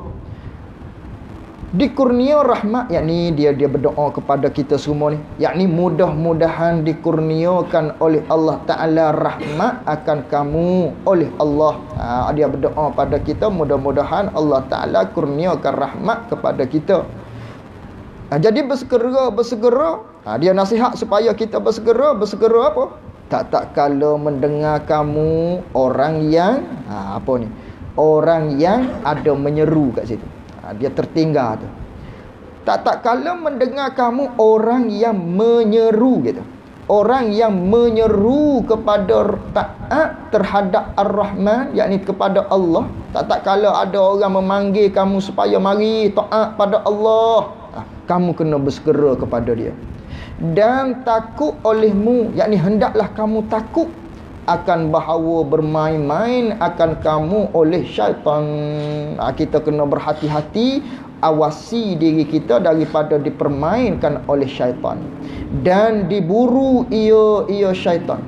dikurnia rahmat, yakni dia berdoa kepada kita semua ni, yakni mudah-mudahan dikurniakan oleh Allah Ta'ala rahmat akan kamu oleh Allah. Dia berdoa pada kita, mudah-mudahan Allah Ta'ala kurniakan rahmat kepada kita. Jadi bersegera. Dia nasihat supaya kita bersegera apa? Tak kala mendengar kamu orang yang orang yang ada menyeru kat situ. Dia tertinggal tu. Tak kala mendengar kamu orang yang menyeru gitu. Orang yang menyeru kepada taat terhadap Ar-Rahman, yakni kepada Allah. Tak kala ada orang memanggil kamu supaya mari taat pada Allah, kamu kena bersegera kepada dia. Dan takut olehmu, yakni hendaklah kamu takut akan bahawa bermain-main akan kamu oleh syaitan. Kita kena berhati-hati, awasi diri kita daripada dipermainkan oleh syaitan dan diburu ia syaitan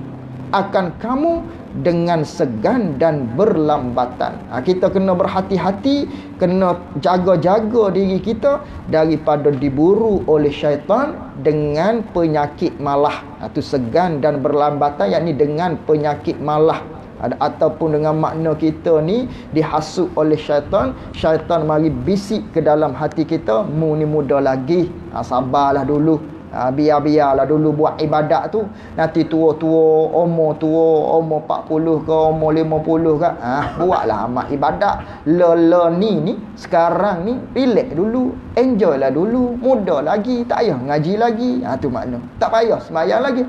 akan kamu dengan segan dan berlambatan. Kita kena berhati-hati, kena jaga-jaga diri kita daripada diburu oleh syaitan dengan penyakit malah. Itu segan dan berlambatan, yakni dengan penyakit malah. Ataupun dengan makna kita ni dihasut oleh syaitan. Syaitan mari bisik ke dalam hati kita, mu ni muda lagi, sabarlah dulu. Biar-biarlah dulu buat ibadat tu. Nanti tua-tua, umur 40 ke, umur 50 ke, buatlah amat ibadat. Ni sekarang ni relax dulu, enjoy lah dulu, muda lagi, tak payah ngaji lagi. Tu makna tak payah sembahyang lagi.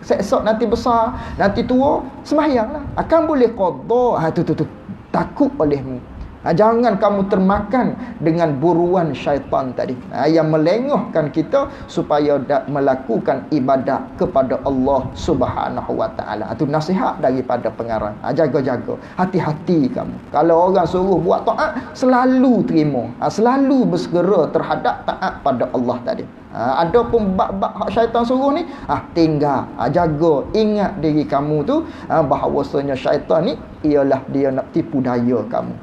Esok nanti besar, nanti tua, sembahyanglah, akan boleh qada. Tu takut olehmu. Jangan kamu termakan dengan buruan syaitan tadi, yang melengahkan kita supaya melakukan ibadat kepada Allah Subhanahu wa taala. Itu nasihat daripada pengarang. Jaga-jaga, hati-hati kamu. Kalau orang suruh buat taat, selalu terima, selalu bersegera terhadap taat pada Allah tadi. Ada pun bab-bab hak syaitan suruh ni, tinggal, jaga, ingat diri kamu tu, bahawasanya syaitan ni ialah dia nak tipu daya kamu.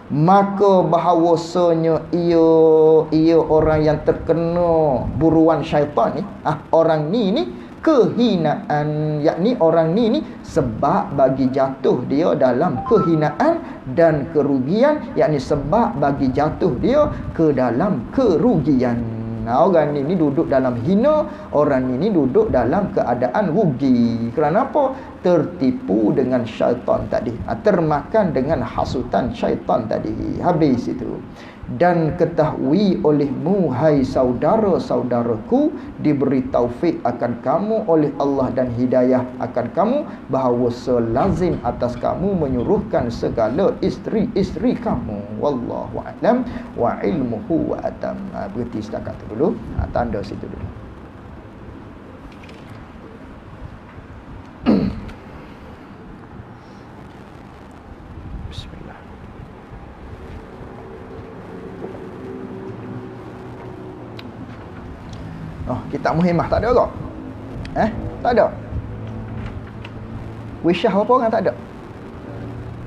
Maka bahawasanya ia orang yang terkena buruan syaitan ni, orang ni kehinaan, yakni orang ni sebab bagi jatuh dia dalam kehinaan dan kerugian, yakni sebab bagi jatuh dia ke dalam kerugian. Orang ni duduk dalam hina, orang ni duduk dalam keadaan rugi. Kerana apa? Tertipu dengan syaitan tadi. Termakan dengan hasutan syaitan tadi. Habis itu. Dan ketahui olehmu, hai saudara-saudaraku, diberi taufik akan kamu oleh Allah dan hidayah akan kamu, bahawa selazim atas kamu menyuruhkan segala isteri-isteri kamu. Wallahu a'lam wa ilmuhu wa atam. Berhenti setakat tu dulu. Tanda situ dulu. Kitab Muhimmah tak ada ke? Tak ada. Wisyah berapa orang tak ada?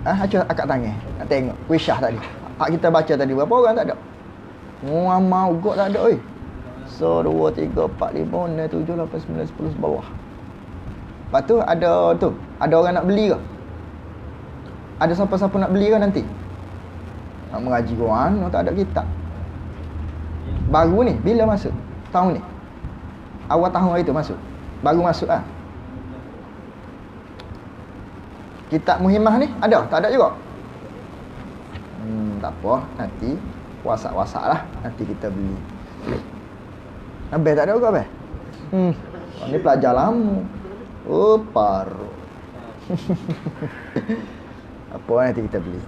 Acah akak tangan. Nak tengok Wisyah tadi. Hak kita baca tadi berapa orang tak ada? Mau gok tak ada oi. So 2 3 4 5 6 7 8 9 10 bawah. Lepas tu ada orang nak beli ke? Ada siapa-siapa nak beli ke nanti? Nak mengaji Quran, tak ada kitab. Baru ni bila masuk? Tahun ni. Awal tahun itu masuk. Baru masuk lah. Kitab Muhimmah ni ada? Tak ada juga? Tak apa. Nanti wasak-wasak lah. Nanti kita beli. Abang tak ada juga abang? Ni pelajar lama. Oh parut. Apa nanti kita beli.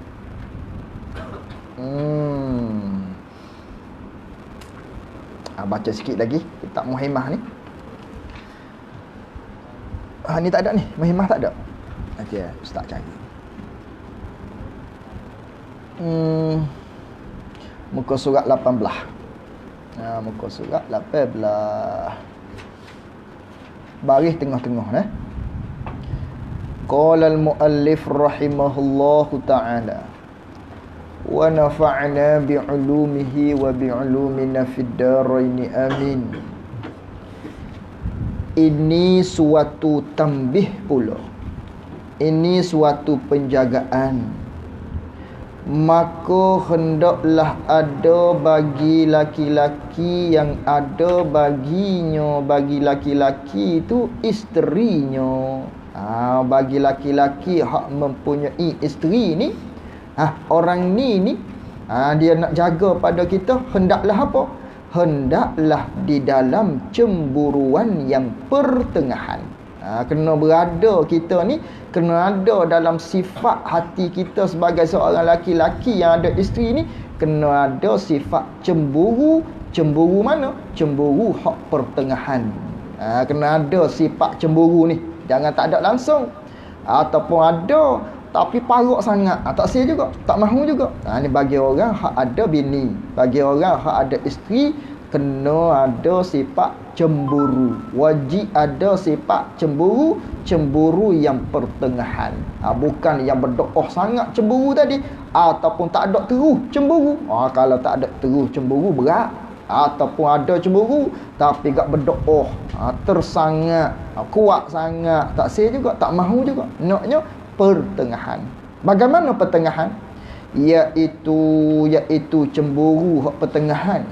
Baca sikit lagi kitab Muhimmah ni. Ni tak ada ni. Muhimmah tak ada. Nanti ustaz cari. Muka surat 18. Muka surat 18. Baris tengah-tengah Qala al-muallif rahimahullahu ta'ala wa nafa'na bi'ulumihi wa bi'ulumina fid daraini amin. Ini suatu tambih pula. Ini suatu penjagaan. Maka hendaklah ada bagi laki-laki yang ada baginya, bagi laki-laki itu isterinya. Bagi laki-laki hak mempunyai isteri ni, orang ni dia nak jaga pada kita, hendaklah apa? Hendaklah di dalam cemburuan yang pertengahan. Kena berada kita ni, kena ada dalam sifat hati kita sebagai seorang laki-laki yang ada isteri ni, kena ada sifat cemburu. Cemburu mana? Cemburu hak pertengahan. Kena ada sifat cemburu ni. Jangan tak ada langsung. Ataupun ada tapi paruk sangat. Tak sia juga, tak mahu juga. Ni bagi orang hak ada bini, bagi orang hak ada isteri, kena ada sifat cemburu. Wajib ada sifat cemburu, cemburu yang pertengahan. Bukan yang berdoa sangat cemburu tadi, ataupun tak ada terus cemburu. Kalau tak ada terus cemburu berat. Ataupun ada cemburu tapi gak berdoa, tersangat, kuat sangat, tak sia juga, tak mahu juga. Naknya pertengahan. Bagaimana pertengahan? Iaitu cemburu hak pertengahan.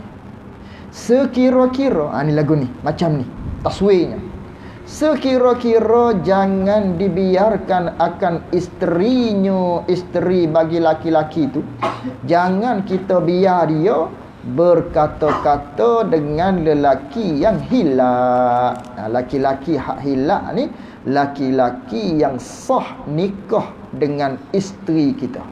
Sekira-kira, ni lagu ni macam ni taswirnya. Sekira-kira jangan dibiarkan akan isterinya, isteri bagi laki-laki tu, jangan kita biar dia berkata-kata dengan lelaki yang hilak. Laki-laki hak hilak ni laki-laki yang sah nikah dengan isteri kita.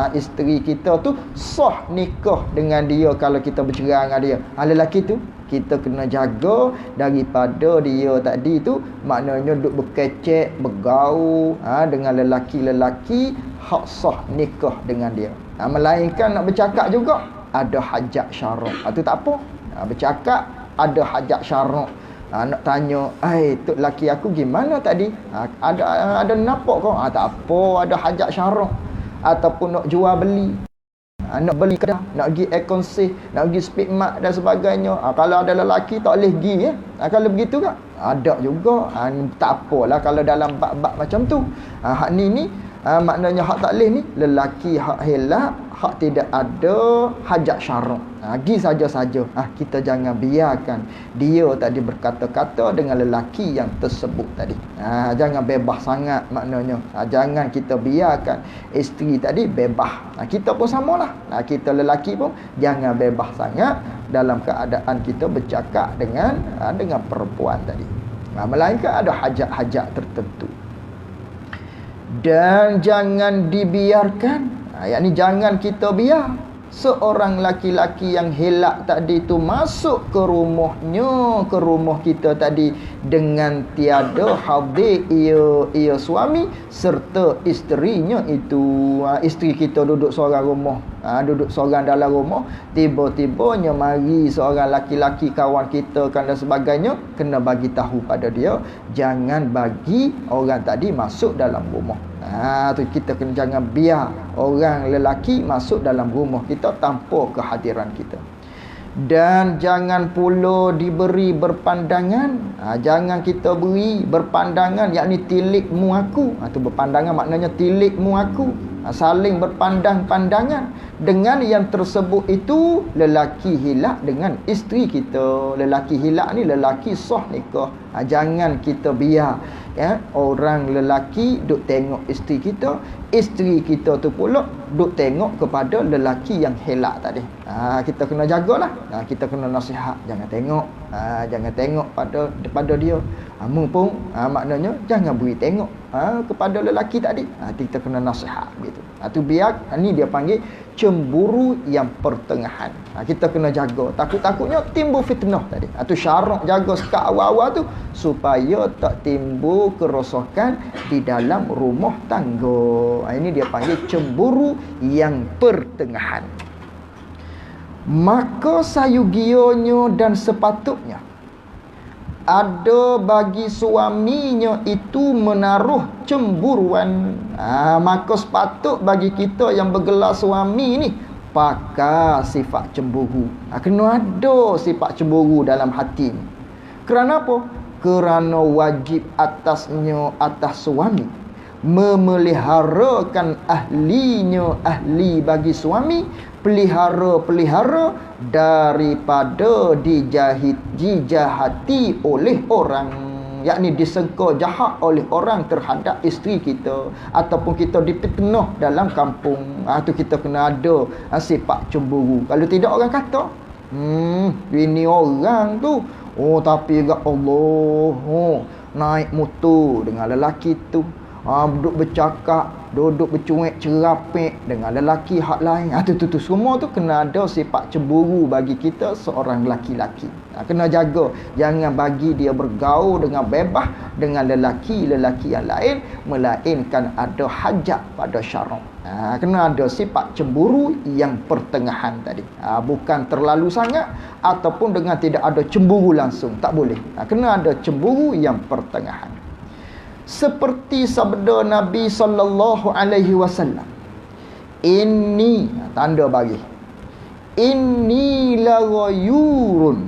Isteri kita tu sah nikah dengan dia kalau kita bercerai dengan dia. Lelaki tu kita kena jaga daripada dia tadi tu, maknanya duk berkecek, bergaul dengan lelaki-lelaki hak sah nikah dengan dia. Melainkan nak bercakap juga ada hajat syarak. Itu tak apa. Bercakap ada hajat syarak. Nak tanya, tok laki aku gimana tadi? Ada nampak kau? Tak apa, ada hajat syarak. Ataupun nak jual beli. Nak beli kedah, nak pergi ekonsih, nak pergi speedmart dan sebagainya. Kalau ada lelaki tak boleh pergi kalau begitu kan? Ada juga. Tak apalah kalau dalam bab-bab macam tu. Hak ni Maknanya hak taklif ni lelaki hak helak, hak tidak ada hajat syarak. Gi saja-saja. Kita jangan biarkan dia tadi berkata-kata dengan lelaki yang tersebut tadi. Jangan bebas sangat maknanya. Jangan kita biarkan isteri tadi bebas. Kita pun samalah. Kita lelaki pun jangan bebas sangat dalam keadaan kita bercakap dengan perempuan tadi. Melainkan ada hajat-hajat tertentu. Dan jangan dibiarkan, yakni jangan kita biar seorang laki-laki yang helak tadi tu masuk ke rumahnya, ke rumah kita tadi dengan tiada hadir ia suami serta isterinya itu. Isteri kita duduk seorang rumah, duduk seorang dalam rumah, tiba-tibanya mari seorang laki-laki kawan kita kan dan sebagainya, kena bagi tahu pada dia, jangan bagi orang tadi masuk dalam rumah. Tu kita kena jangan biar orang lelaki masuk dalam rumah kita tanpa kehadiran kita. Dan jangan pula diberi berpandangan. Jangan kita beri berpandangan, yakni tilikmu aku. Tu berpandangan maknanya tilikmu aku. Saling berpandang-pandangan. Dengan yang tersebut itu lelaki hilak dengan isteri kita. Lelaki hilak ni lelaki sah nikah. Jangan kita biar orang lelaki duk tengok isteri kita tu pula duk tengok kepada lelaki yang helak tadi. Kita kena jagalah. Kita kena nasihat, jangan tengok pada dia. Pun maknanya jangan beri tengok kepada lelaki tadi. Kita kena nasihat gitu. Tu biar ni dia panggil cemburu yang pertengahan. Kita kena jaga. Takut-takutnya timbul fitnah tadi. Tu syarat jaga sekat awal-awal tu supaya tak timbul kerosakan di dalam rumah tangga. Ini dia panggil cemburu yang pertengahan. Maka sayugionya dan sepatutnya ada bagi suaminya itu menaruh cemburuan. Maka sepatut bagi kita yang bergelar suami ni pakai sifat cemburu. Kena ada sifat cemburu dalam hati ni. Kerana apa? Kerana wajib atas suami memeliharakan ahli bagi suami, pelihara daripada dijahati oleh orang, yakni disangka jahat oleh orang terhadap isteri kita, ataupun kita dipitnah dalam kampung. Tu kita kena ada sifat cemburu. Kalau tidak orang kata ini orang tu tapi agak Allah naik motor dengan lelaki tu, duduk bercakap, duduk bercuek cerapek dengan lelaki hak lain. Tu semua tu kena ada sifat cemburu bagi kita seorang laki-laki. Kena jaga, jangan bagi dia bergaul dengan bebas dengan lelaki-lelaki yang lain, melainkan ada hajat pada syarak. Kena ada sifat cemburu yang pertengahan tadi. Bukan terlalu sangat ataupun dengan tidak ada cemburu langsung, tak boleh. Kena ada cemburu yang pertengahan. Seperti sabda Nabi sallallahu alaihi wasallam, inni, tanda bagi, inni la ghayurun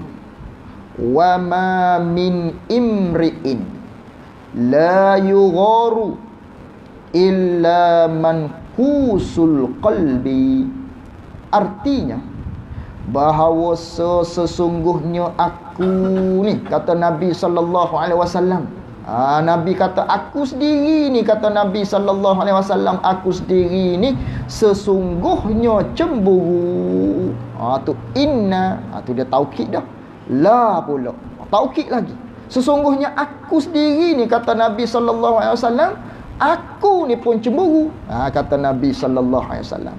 wa ma min imri'in la yugharu illa man kusul qalbi. Artinya bahawa sesungguhnya aku ni, kata Nabi sallallahu alaihi wasallam. Nabi kata aku sendiri ni, kata Nabi sallallahu alaihi wasallam, aku sendiri ni sesungguhnya cemburu. Tu inna, tu dia taukid dah. La pula taukid lagi. Sesungguhnya aku sendiri ni, kata Nabi sallallahu alaihi wasallam, aku ni pun cemburu. Kata Nabi sallallahu alaihi wasallam.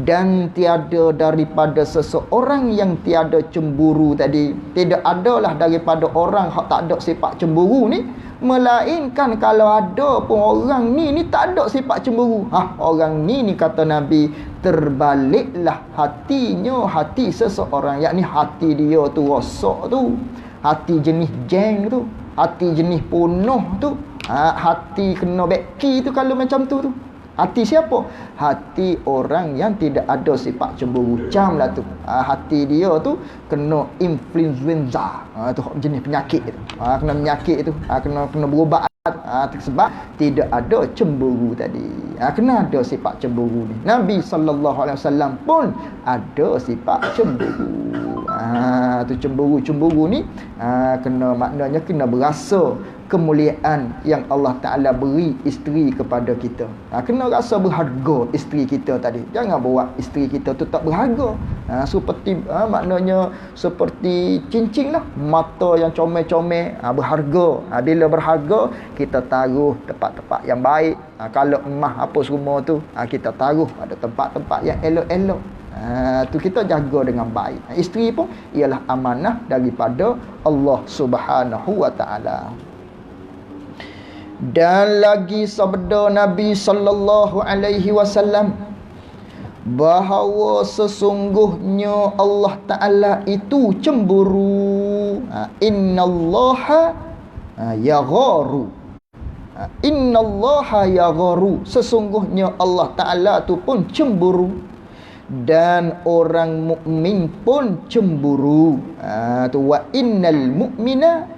Dan tiada daripada seseorang yang tiada cemburu tadi, tidak adalah daripada orang yang tak ada sifat cemburu ni, melainkan kalau ada pun orang ni tak ada sifat cemburu. Orang ni kata Nabi, terbaliklah hatinya, hati seseorang, yakni hati dia tu rosak tu, hati jenis jeng tu, hati jenis punuh tu, hati kena beki tu. Kalau macam tu hati siapa? Hati orang yang tidak ada sifat cemburu. Cam lah tu. Hati dia tu kena influenza. Tu jenis penyakit tu. Kena penyakit tu. Kena berubat. Sebab tidak ada cemburu tadi. Kena ada sifat cemburu ni. Nabi SAW pun ada sifat cemburu. Tu cemburu ni kena, maknanya kena berasa kemuliaan yang Allah Ta'ala beri isteri kepada kita. Kena rasa berharga isteri kita tadi. Jangan buat isteri kita tu tak berharga. Seperti maknanya seperti cincin lah, mata yang comel-comel, berharga. Bila berharga, kita taruh tempat-tempat yang baik. Kalau emas apa semua tu, kita taruh pada tempat-tempat yang elok-elok. Tu kita jaga dengan baik. Isteri pun ialah amanah daripada Allah Subhanahu wa Ta'ala. Dan lagi sabda Nabi sallallahu alaihi wasallam bahawa sesungguhnya Allah Ta'ala itu cemburu. Innallaha yagharu. Innallaha yagharu. Sesungguhnya Allah Ta'ala tu pun cemburu. Dan orang mukmin pun cemburu. Wa innal mu'mina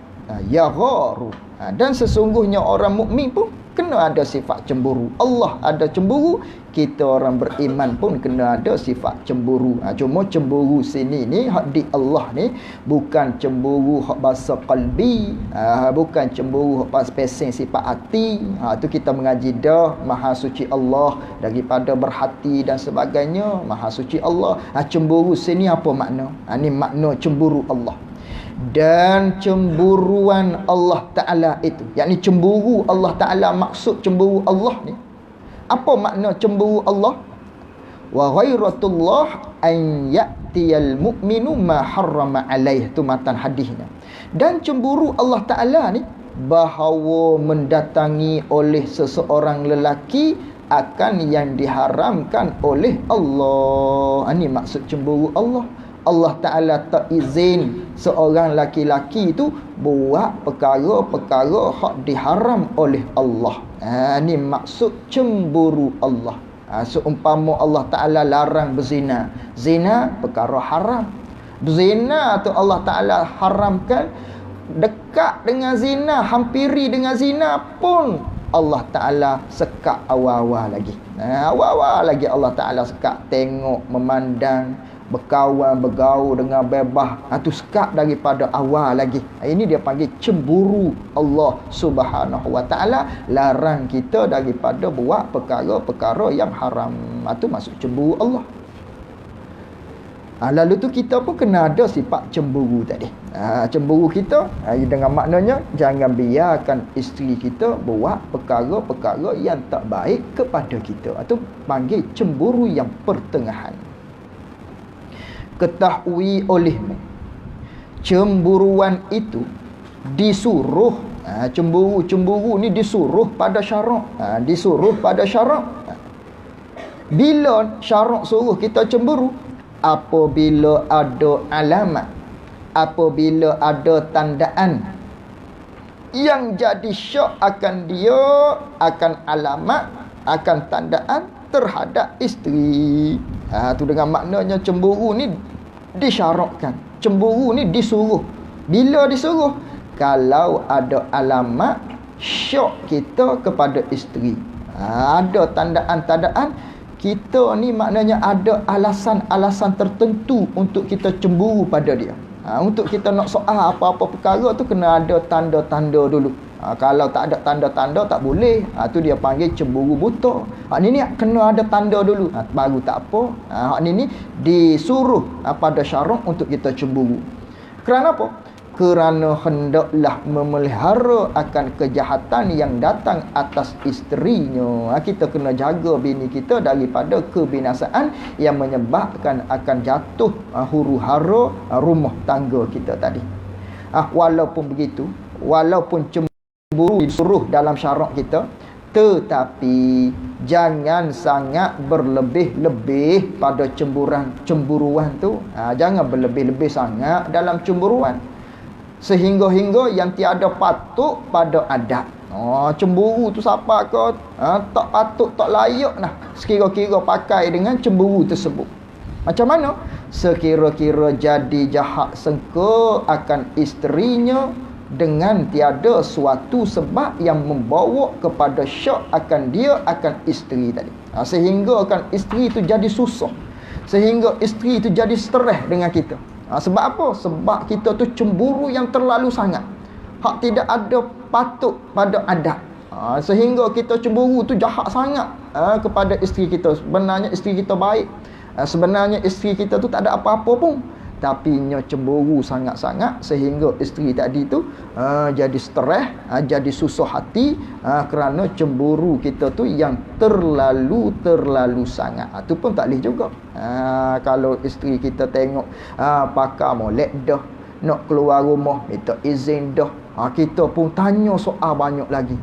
yagharu. Dan sesungguhnya orang mukmin pun kena ada sifat cemburu. Allah ada cemburu, kita orang beriman pun kena ada sifat cemburu. Cuma cemburu sini ni hak di Allah ni bukan cemburu hak bahasa qalbi, bukan cemburu hak bahasa pesing sifat hati. Tu kita mengaji dah Maha Suci Allah daripada berhati dan sebagainya. Maha Suci Allah. Cemburu sini apa makna? Ni makna cemburu Allah. Dan cemburuan Allah Ta'ala itu, yakni cemburu Allah Ta'ala, maksud cemburu Allah ni, apa makna cemburu Allah? Wa ghairatullah an ya'tiyal mu'minu ma harrama alaih. Tu matan hadisnya. Dan cemburu Allah Ta'ala ni bahawa mendatangi oleh seseorang lelaki akan yang diharamkan oleh Allah. Ini maksud cemburu Allah. Allah Ta'ala tak izin seorang laki-laki itu buat perkara-perkara hak diharam oleh Allah. Ini maksud cemburu Allah. Seumpama Allah Ta'ala larang berzina. Zina perkara haram. Berzina tu Allah Ta'ala haramkan. Dekat dengan zina, hampiri dengan zina pun Allah Ta'ala sekat awal-awal lagi. Awal-awal lagi Allah Ta'ala sekat tengok, memandang, berkawan, bergaul dengan bebas. Tu sekat daripada awal lagi. Ini dia panggil cemburu Allah Subhanahu wa Ta'ala. Larang kita daripada buat perkara-perkara yang haram. Tu masuk cemburu Allah. Lalu tu kita pun kena ada sifat cemburu tadi. Cemburu kita dengan maknanya jangan biarkan isteri kita buat perkara-perkara yang tak baik kepada kita. Itu panggil cemburu yang pertengahan. Ketahui olehmu, cemburuan itu disuruh. Cemburu ni disuruh pada syarak. Disuruh pada syarak. Bila syarak suruh kita cemburu? Apabila ada alamat, apabila ada tandaan yang jadi syak akan dia, akan alamat, akan tandaan terhadap isteri. Tu dengan maknanya cemburu ni disyaratkan. Cemburu ni disuruh. Bila disuruh? Kalau ada alamat syak kita kepada isteri. Ada tandaan-tandaan kita ni maknanya ada alasan-alasan tertentu untuk kita cemburu pada dia. Untuk kita nak soal apa-apa perkara tu kena ada tanda-tanda dulu. Kalau tak ada tanda-tanda tak boleh. Tu dia panggil cemburu buta. Ni kena ada tanda dulu. Baru tak apa. Ni disuruh pada syarak untuk kita cemburu. Kerana apa? Kerana hendaklah memelihara akan kejahatan yang datang atas isterinya. Kita kena jaga bini kita daripada kebinasaan yang menyebabkan akan jatuh huru-hara rumah tangga kita tadi. Walaupun begitu, walaupun cemburu disuruh dalam syarak kita, tetapi jangan sangat berlebih-lebih pada cemburuan tu. Jangan berlebih-lebih sangat dalam cemburuan, sehingga-hingga yang tiada patut pada adab. Cemburu tu siapa ke? Tak patut, tak layak lah sekira-kira pakai dengan cemburu tersebut. Macam mana? Sekira-kira jadi jahat sengka akan isterinya, dengan tiada suatu sebab yang membawa kepada syak akan dia akan isteri tadi. Sehingga akan isteri itu jadi susah, sehingga isteri itu jadi stres dengan kita. Sebab apa? Sebab kita tu cemburu yang terlalu sangat, hak tidak ada patut pada adab. Sehingga kita cemburu tu jahat sangat kepada isteri kita. Sebenarnya isteri kita baik, sebenarnya isteri kita tu tak ada apa-apa pun, tapi nya cemburu sangat-sangat sehingga isteri tadi tu jadi stres, jadi susah hati kerana cemburu kita tu yang terlalu sangat. Itu pun tak boleh juga. Kalau isteri kita tengok pakar molek dah, nak keluar rumah minta izin dah, kita pun tanya soal banyak lagi.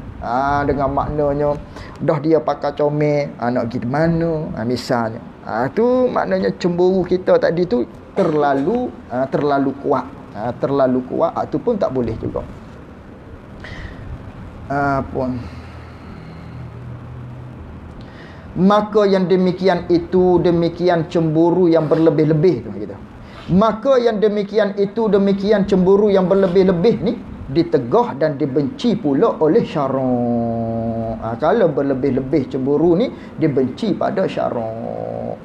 Dengan maknanya dah dia pakai comel, nak pergi mana, misalnya. Tu maknanya cemburu kita tadi tu terlalu kuat. Terlalu kuat, tu pun tak boleh juga. Maka yang demikian itu, demikian cemburu yang berlebih-lebih tu gitu. Maka yang demikian itu, demikian cemburu yang berlebih-lebih ni ditegah dan dibenci pula oleh syarak. Kalau berlebih-lebih cemburu ni dibenci pada syarak.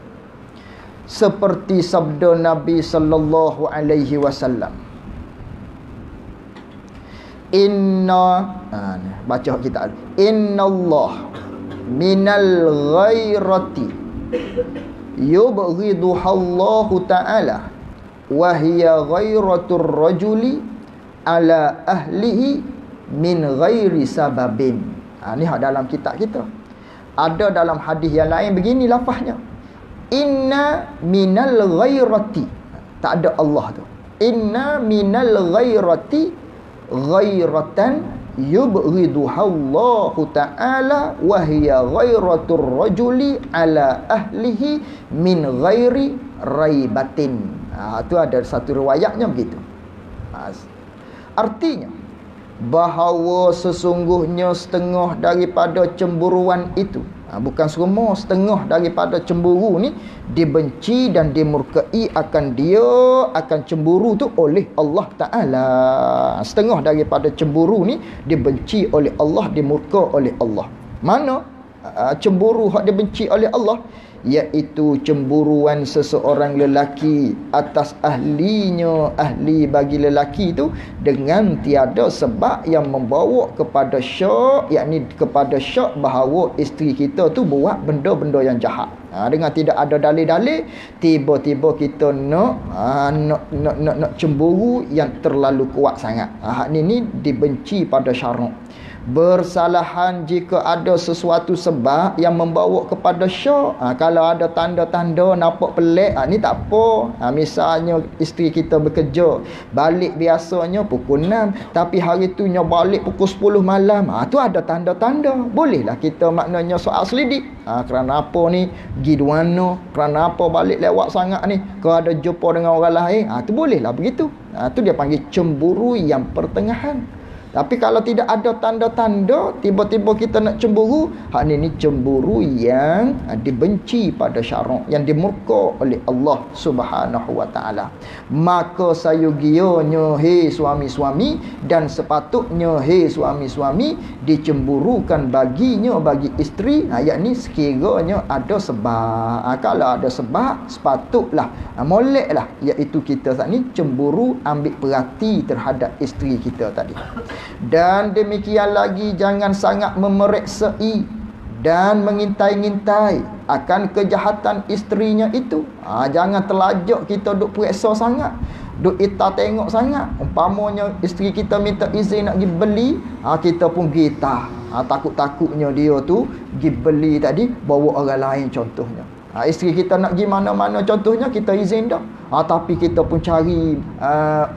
Seperti sabda Nabi sallallahu alaihi wasallam, baca kita, innallah minal ghairati yubghiduhallahu ta'ala wa hiya ghairatur rajuli ala ahlihi min ghairi sababin. Ni dalam kitab kita. Ada dalam hadis yang lain begini lafaznya, inna minal ghairati, tak ada Allah tu, inna minal ghairati ghairatan yubghiduhallahu ta'ala wa hiya ghairatur rajuli ala ahlihi min ghairi raibatin. Tu ada satu riwayatnya begitu. Artinya bahawa sesungguhnya setengah daripada cemburuan itu, bukan semua, setengah daripada cemburu ni dibenci dan dimurkai akan dia, akan cemburu tu oleh Allah Ta'ala. Setengah daripada cemburu ni dibenci oleh Allah, dimurka oleh Allah. Mana cemburu hak dibenci oleh Allah? Iaitu cemburuan seseorang lelaki atas ahlinya, ahli bagi lelaki itu, dengan tiada sebab yang membawa kepada syak, yakni kepada syak bahawa isteri kita tu buat benda-benda yang jahat. Dengan tidak ada dalil-dalil, tiba-tiba kita nak cemburu yang terlalu kuat sangat. Hak ni dibenci pada syarak. Bersalahan jika ada sesuatu sebab yang membawa kepada syak. Kalau ada tanda-tanda nampak pelik, ni tak apa. Misalnya isteri kita bekerja, balik biasanya pukul 6, tapi hari tu nya balik pukul 10 malam. Tu ada tanda-tanda. Bolehlah kita maknanya soal selidik. Kerana apa ni pergi duana, kerana apa balik lewat sangat ni, kalau ada jumpa dengan orang lain, tu bolehlah begitu. Tu dia panggil cemburu yang pertengahan. Tapi kalau tidak ada tanda-tanda, tiba-tiba kita nak cemburu, hak ni cemburu yang dibenci pada syarak, yang dimurka oleh Allah Subhanahu wa taala. Maka sayugianya hei suami-suami, dan sepatutnya hei suami-suami, dicemburukan baginya, bagi isteri, yakni sekiranya ada sebab. Kalau ada sebab, sepatutlah moleklah, iaitu kita saat ni cemburu, ambil perhati terhadap isteri kita tadi. Dan demikian lagi, jangan sangat memerksai dan mengintai-ngintai akan kejahatan isterinya itu. Jangan terlajak kita duk periksa sangat, duk ita tengok sangat. Umpamanya isteri kita minta izin nak pergi beli, kita pun kita takut-takutnya dia tu pergi beli tadi bawa orang lain contohnya. Isteri kita nak pergi mana-mana contohnya, kita izin dah. Tapi kita pun cari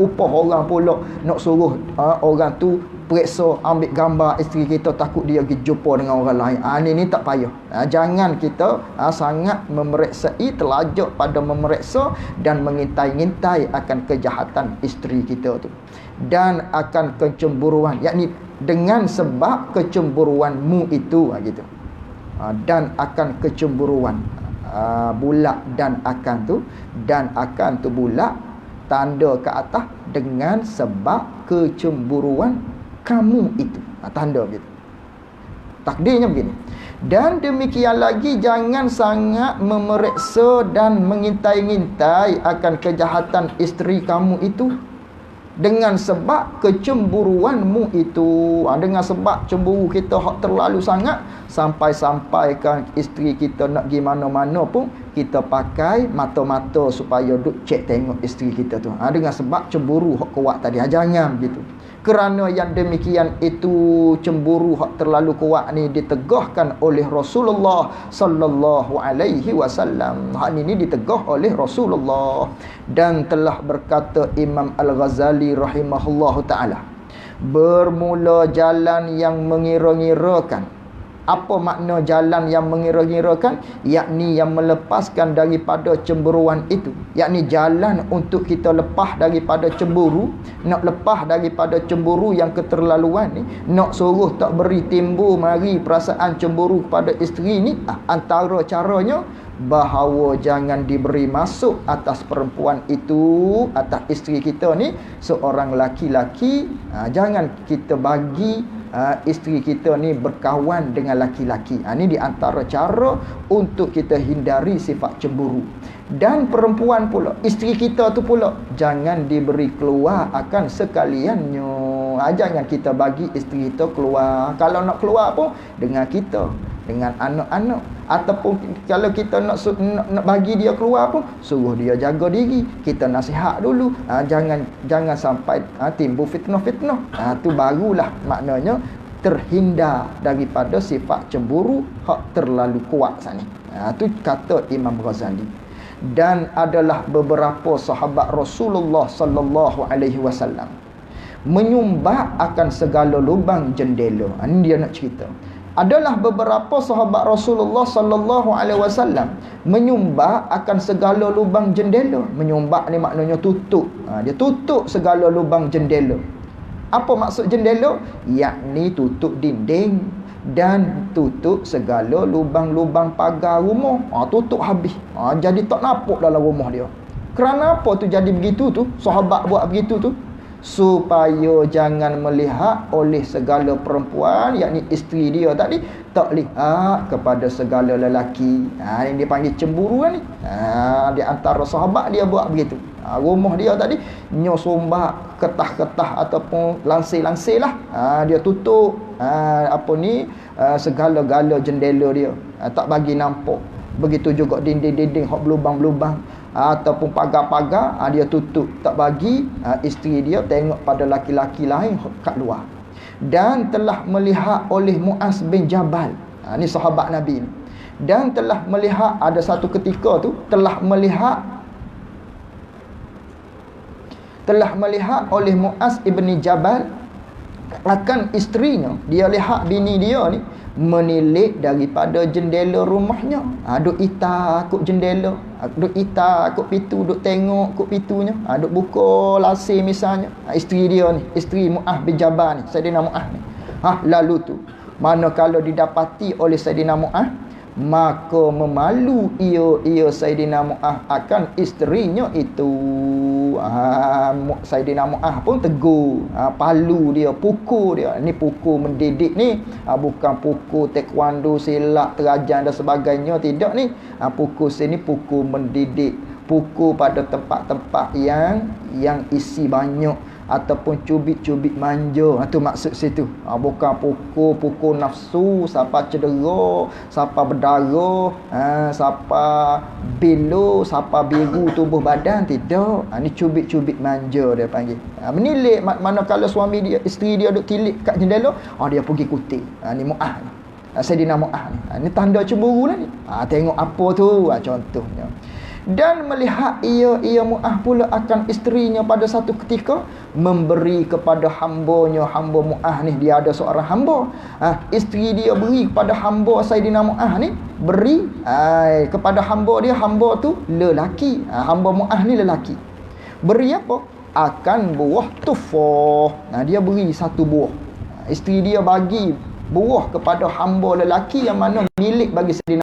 upah orang pula, nak suruh orang tu periksa, ambil gambar isteri kita, takut dia pergi jumpa dengan orang lain. Ni tak payah. Jangan kita sangat memerksai, terlajak pada memeriksa dan mengintai-ngintai akan kejahatan isteri kita tu, dan akan kecemburuan, yakni dengan sebab kecemburuanmu itu, gitu. Dan akan kecemburuan bulak dan akan tu bulak tanda ke atas dengan sebab kecemburuan kamu itu. Tanda begitu. Takdirnya begini. Dan demikian lagi, jangan sangat memeriksa dan mengintai-ngintai akan kejahatan isteri kamu itu dengan sebab kecemburuanmu itu. Dengan sebab cemburu kita hak terlalu sangat, sampai-sampaikan isteri kita nak pergi mana-mana pun kita pakai mata-mata supaya duk cek tengok isteri kita tu. Dengan sebab cemburu hak kuat tadi. Jangan begitu. Kerana yang demikian itu, cemburu hak terlalu kuat ni ditegahkan oleh Rasulullah sallallahu alaihi wasallam. Hak ini ditegah oleh Rasulullah. Dan telah berkata Imam Al-Ghazali rahimahullahu taala, bermula jalan yang mengira-ngirakan. Apa makna jalan yang mengira-ngirakan? Yakni yang melepaskan daripada cemburuan itu. Yakni jalan untuk kita lepas daripada cemburu. Nak lepas daripada cemburu yang keterlaluan ni, nak suruh tak beri timbul mari perasaan cemburu kepada isteri ni, antara caranya bahawa jangan diberi masuk atas perempuan itu, atas isteri kita ni, seorang laki-laki. Jangan kita bagi isteri kita ni berkawan dengan laki-laki. Ini di antara cara untuk kita hindari sifat cemburu. Dan perempuan pula, isteri kita tu pula, jangan diberi keluar akan sekaliannya. Jangan kita bagi isteri kita keluar. Kalau nak keluar pun dengan kita, dengan anak-anak. Ataupun kalau kita nak bagi dia keluar pun, suruh dia jaga diri. Kita nasihat dulu. Jangan sampai timbul fitnah-fitnah. Tu barulah maknanya terhindar daripada sifat cemburu hak terlalu kuat sana. Tu kata Imam Ghazali. Dan adalah beberapa sahabat Rasulullah sallallahu alaihi wasallam menyumbat akan segala lubang jendela. Ini dia nak cerita. Adalah beberapa sahabat Rasulullah sallallahu alaihi wasallam menyumbat akan segala lubang jendela. Menyumbat ni maknanya tutup. Dia tutup segala lubang jendela. Apa maksud jendela? Yakni tutup dinding dan tutup segala lubang-lubang pagar rumah. Tutup habis. Jadi tak nampak dalam rumah dia. Kerana apa tu jadi begitu tu? Sahabat buat begitu tu supaya jangan melihat oleh segala perempuan, yakni isteri dia tadi, tak lihat kepada segala lelaki. Yang dipanggil cemburu ni. Di antara sahabat dia buat begitu. Rumah dia tadi nyosombak ketah-ketah ataupun lansir-lansir lah. Dia tutup segala-gala jendela dia, tak bagi nampak. Begitu juga dinding-dinding hak berlubang-lubang ataupun pagar-pagar, dia tutup, tak bagi isteri dia tengok pada laki-laki lain kat luar. Dan telah melihat oleh Muaz bin Jabal, ni sahabat Nabi, dan telah melihat, ada satu ketika tu telah melihat oleh Muaz ibni Jabal akan isterinya. Dia lihat bini dia ni menilik daripada jendela rumahnya. Duk ita kut jendela, duk ita kut pintu, duk tengok kut pintunya, duk buka lasir misalnya. Isteri dia ni, isteri Muaz bin Jabal ni, Saidina Muaz ni. Lalu tu manakala didapati oleh Saidina Muaz, maka memalu ia Saidina Muaz akan isterinya itu. Saidina Muaz pun tegur, palu dia, pukul dia. Ni pukul mendidik ni, bukan pukul taekwondo, silat, terajan dan sebagainya. Tidak ni. Pukul sini pukul mendidik, pukul pada tempat-tempat yang isi banyak ataupun cubit-cubit manja. Itu maksud situ. Bukan pukul nafsu, siapa cedera, siapa berdarah, siapa belo, siapa biru tubuh badan. Tidak. Ni cubit-cubit manja dia panggil. Menilik manakala suami dia, isteri dia duk tilik kat jendela, dia pergi kutip. Ni Muaz ni. Saidina Muaz ni. Ni tanda cemburu lah ni. Tengok apa tu, contohnya. Dan melihat ia Muaz pula akan isterinya pada satu ketika memberi kepada hamba Muaz ni. Dia ada seorang hamba, isteri dia beri kepada hamba Saidina Muaz ni, beri kepada hamba dia. Hamba tu lelaki, hamba Muaz ni lelaki. Beri apa? Akan buah tufah. Dia beri satu buah. Isteri dia bagi buah kepada hamba lelaki yang mana milik bagi Saidina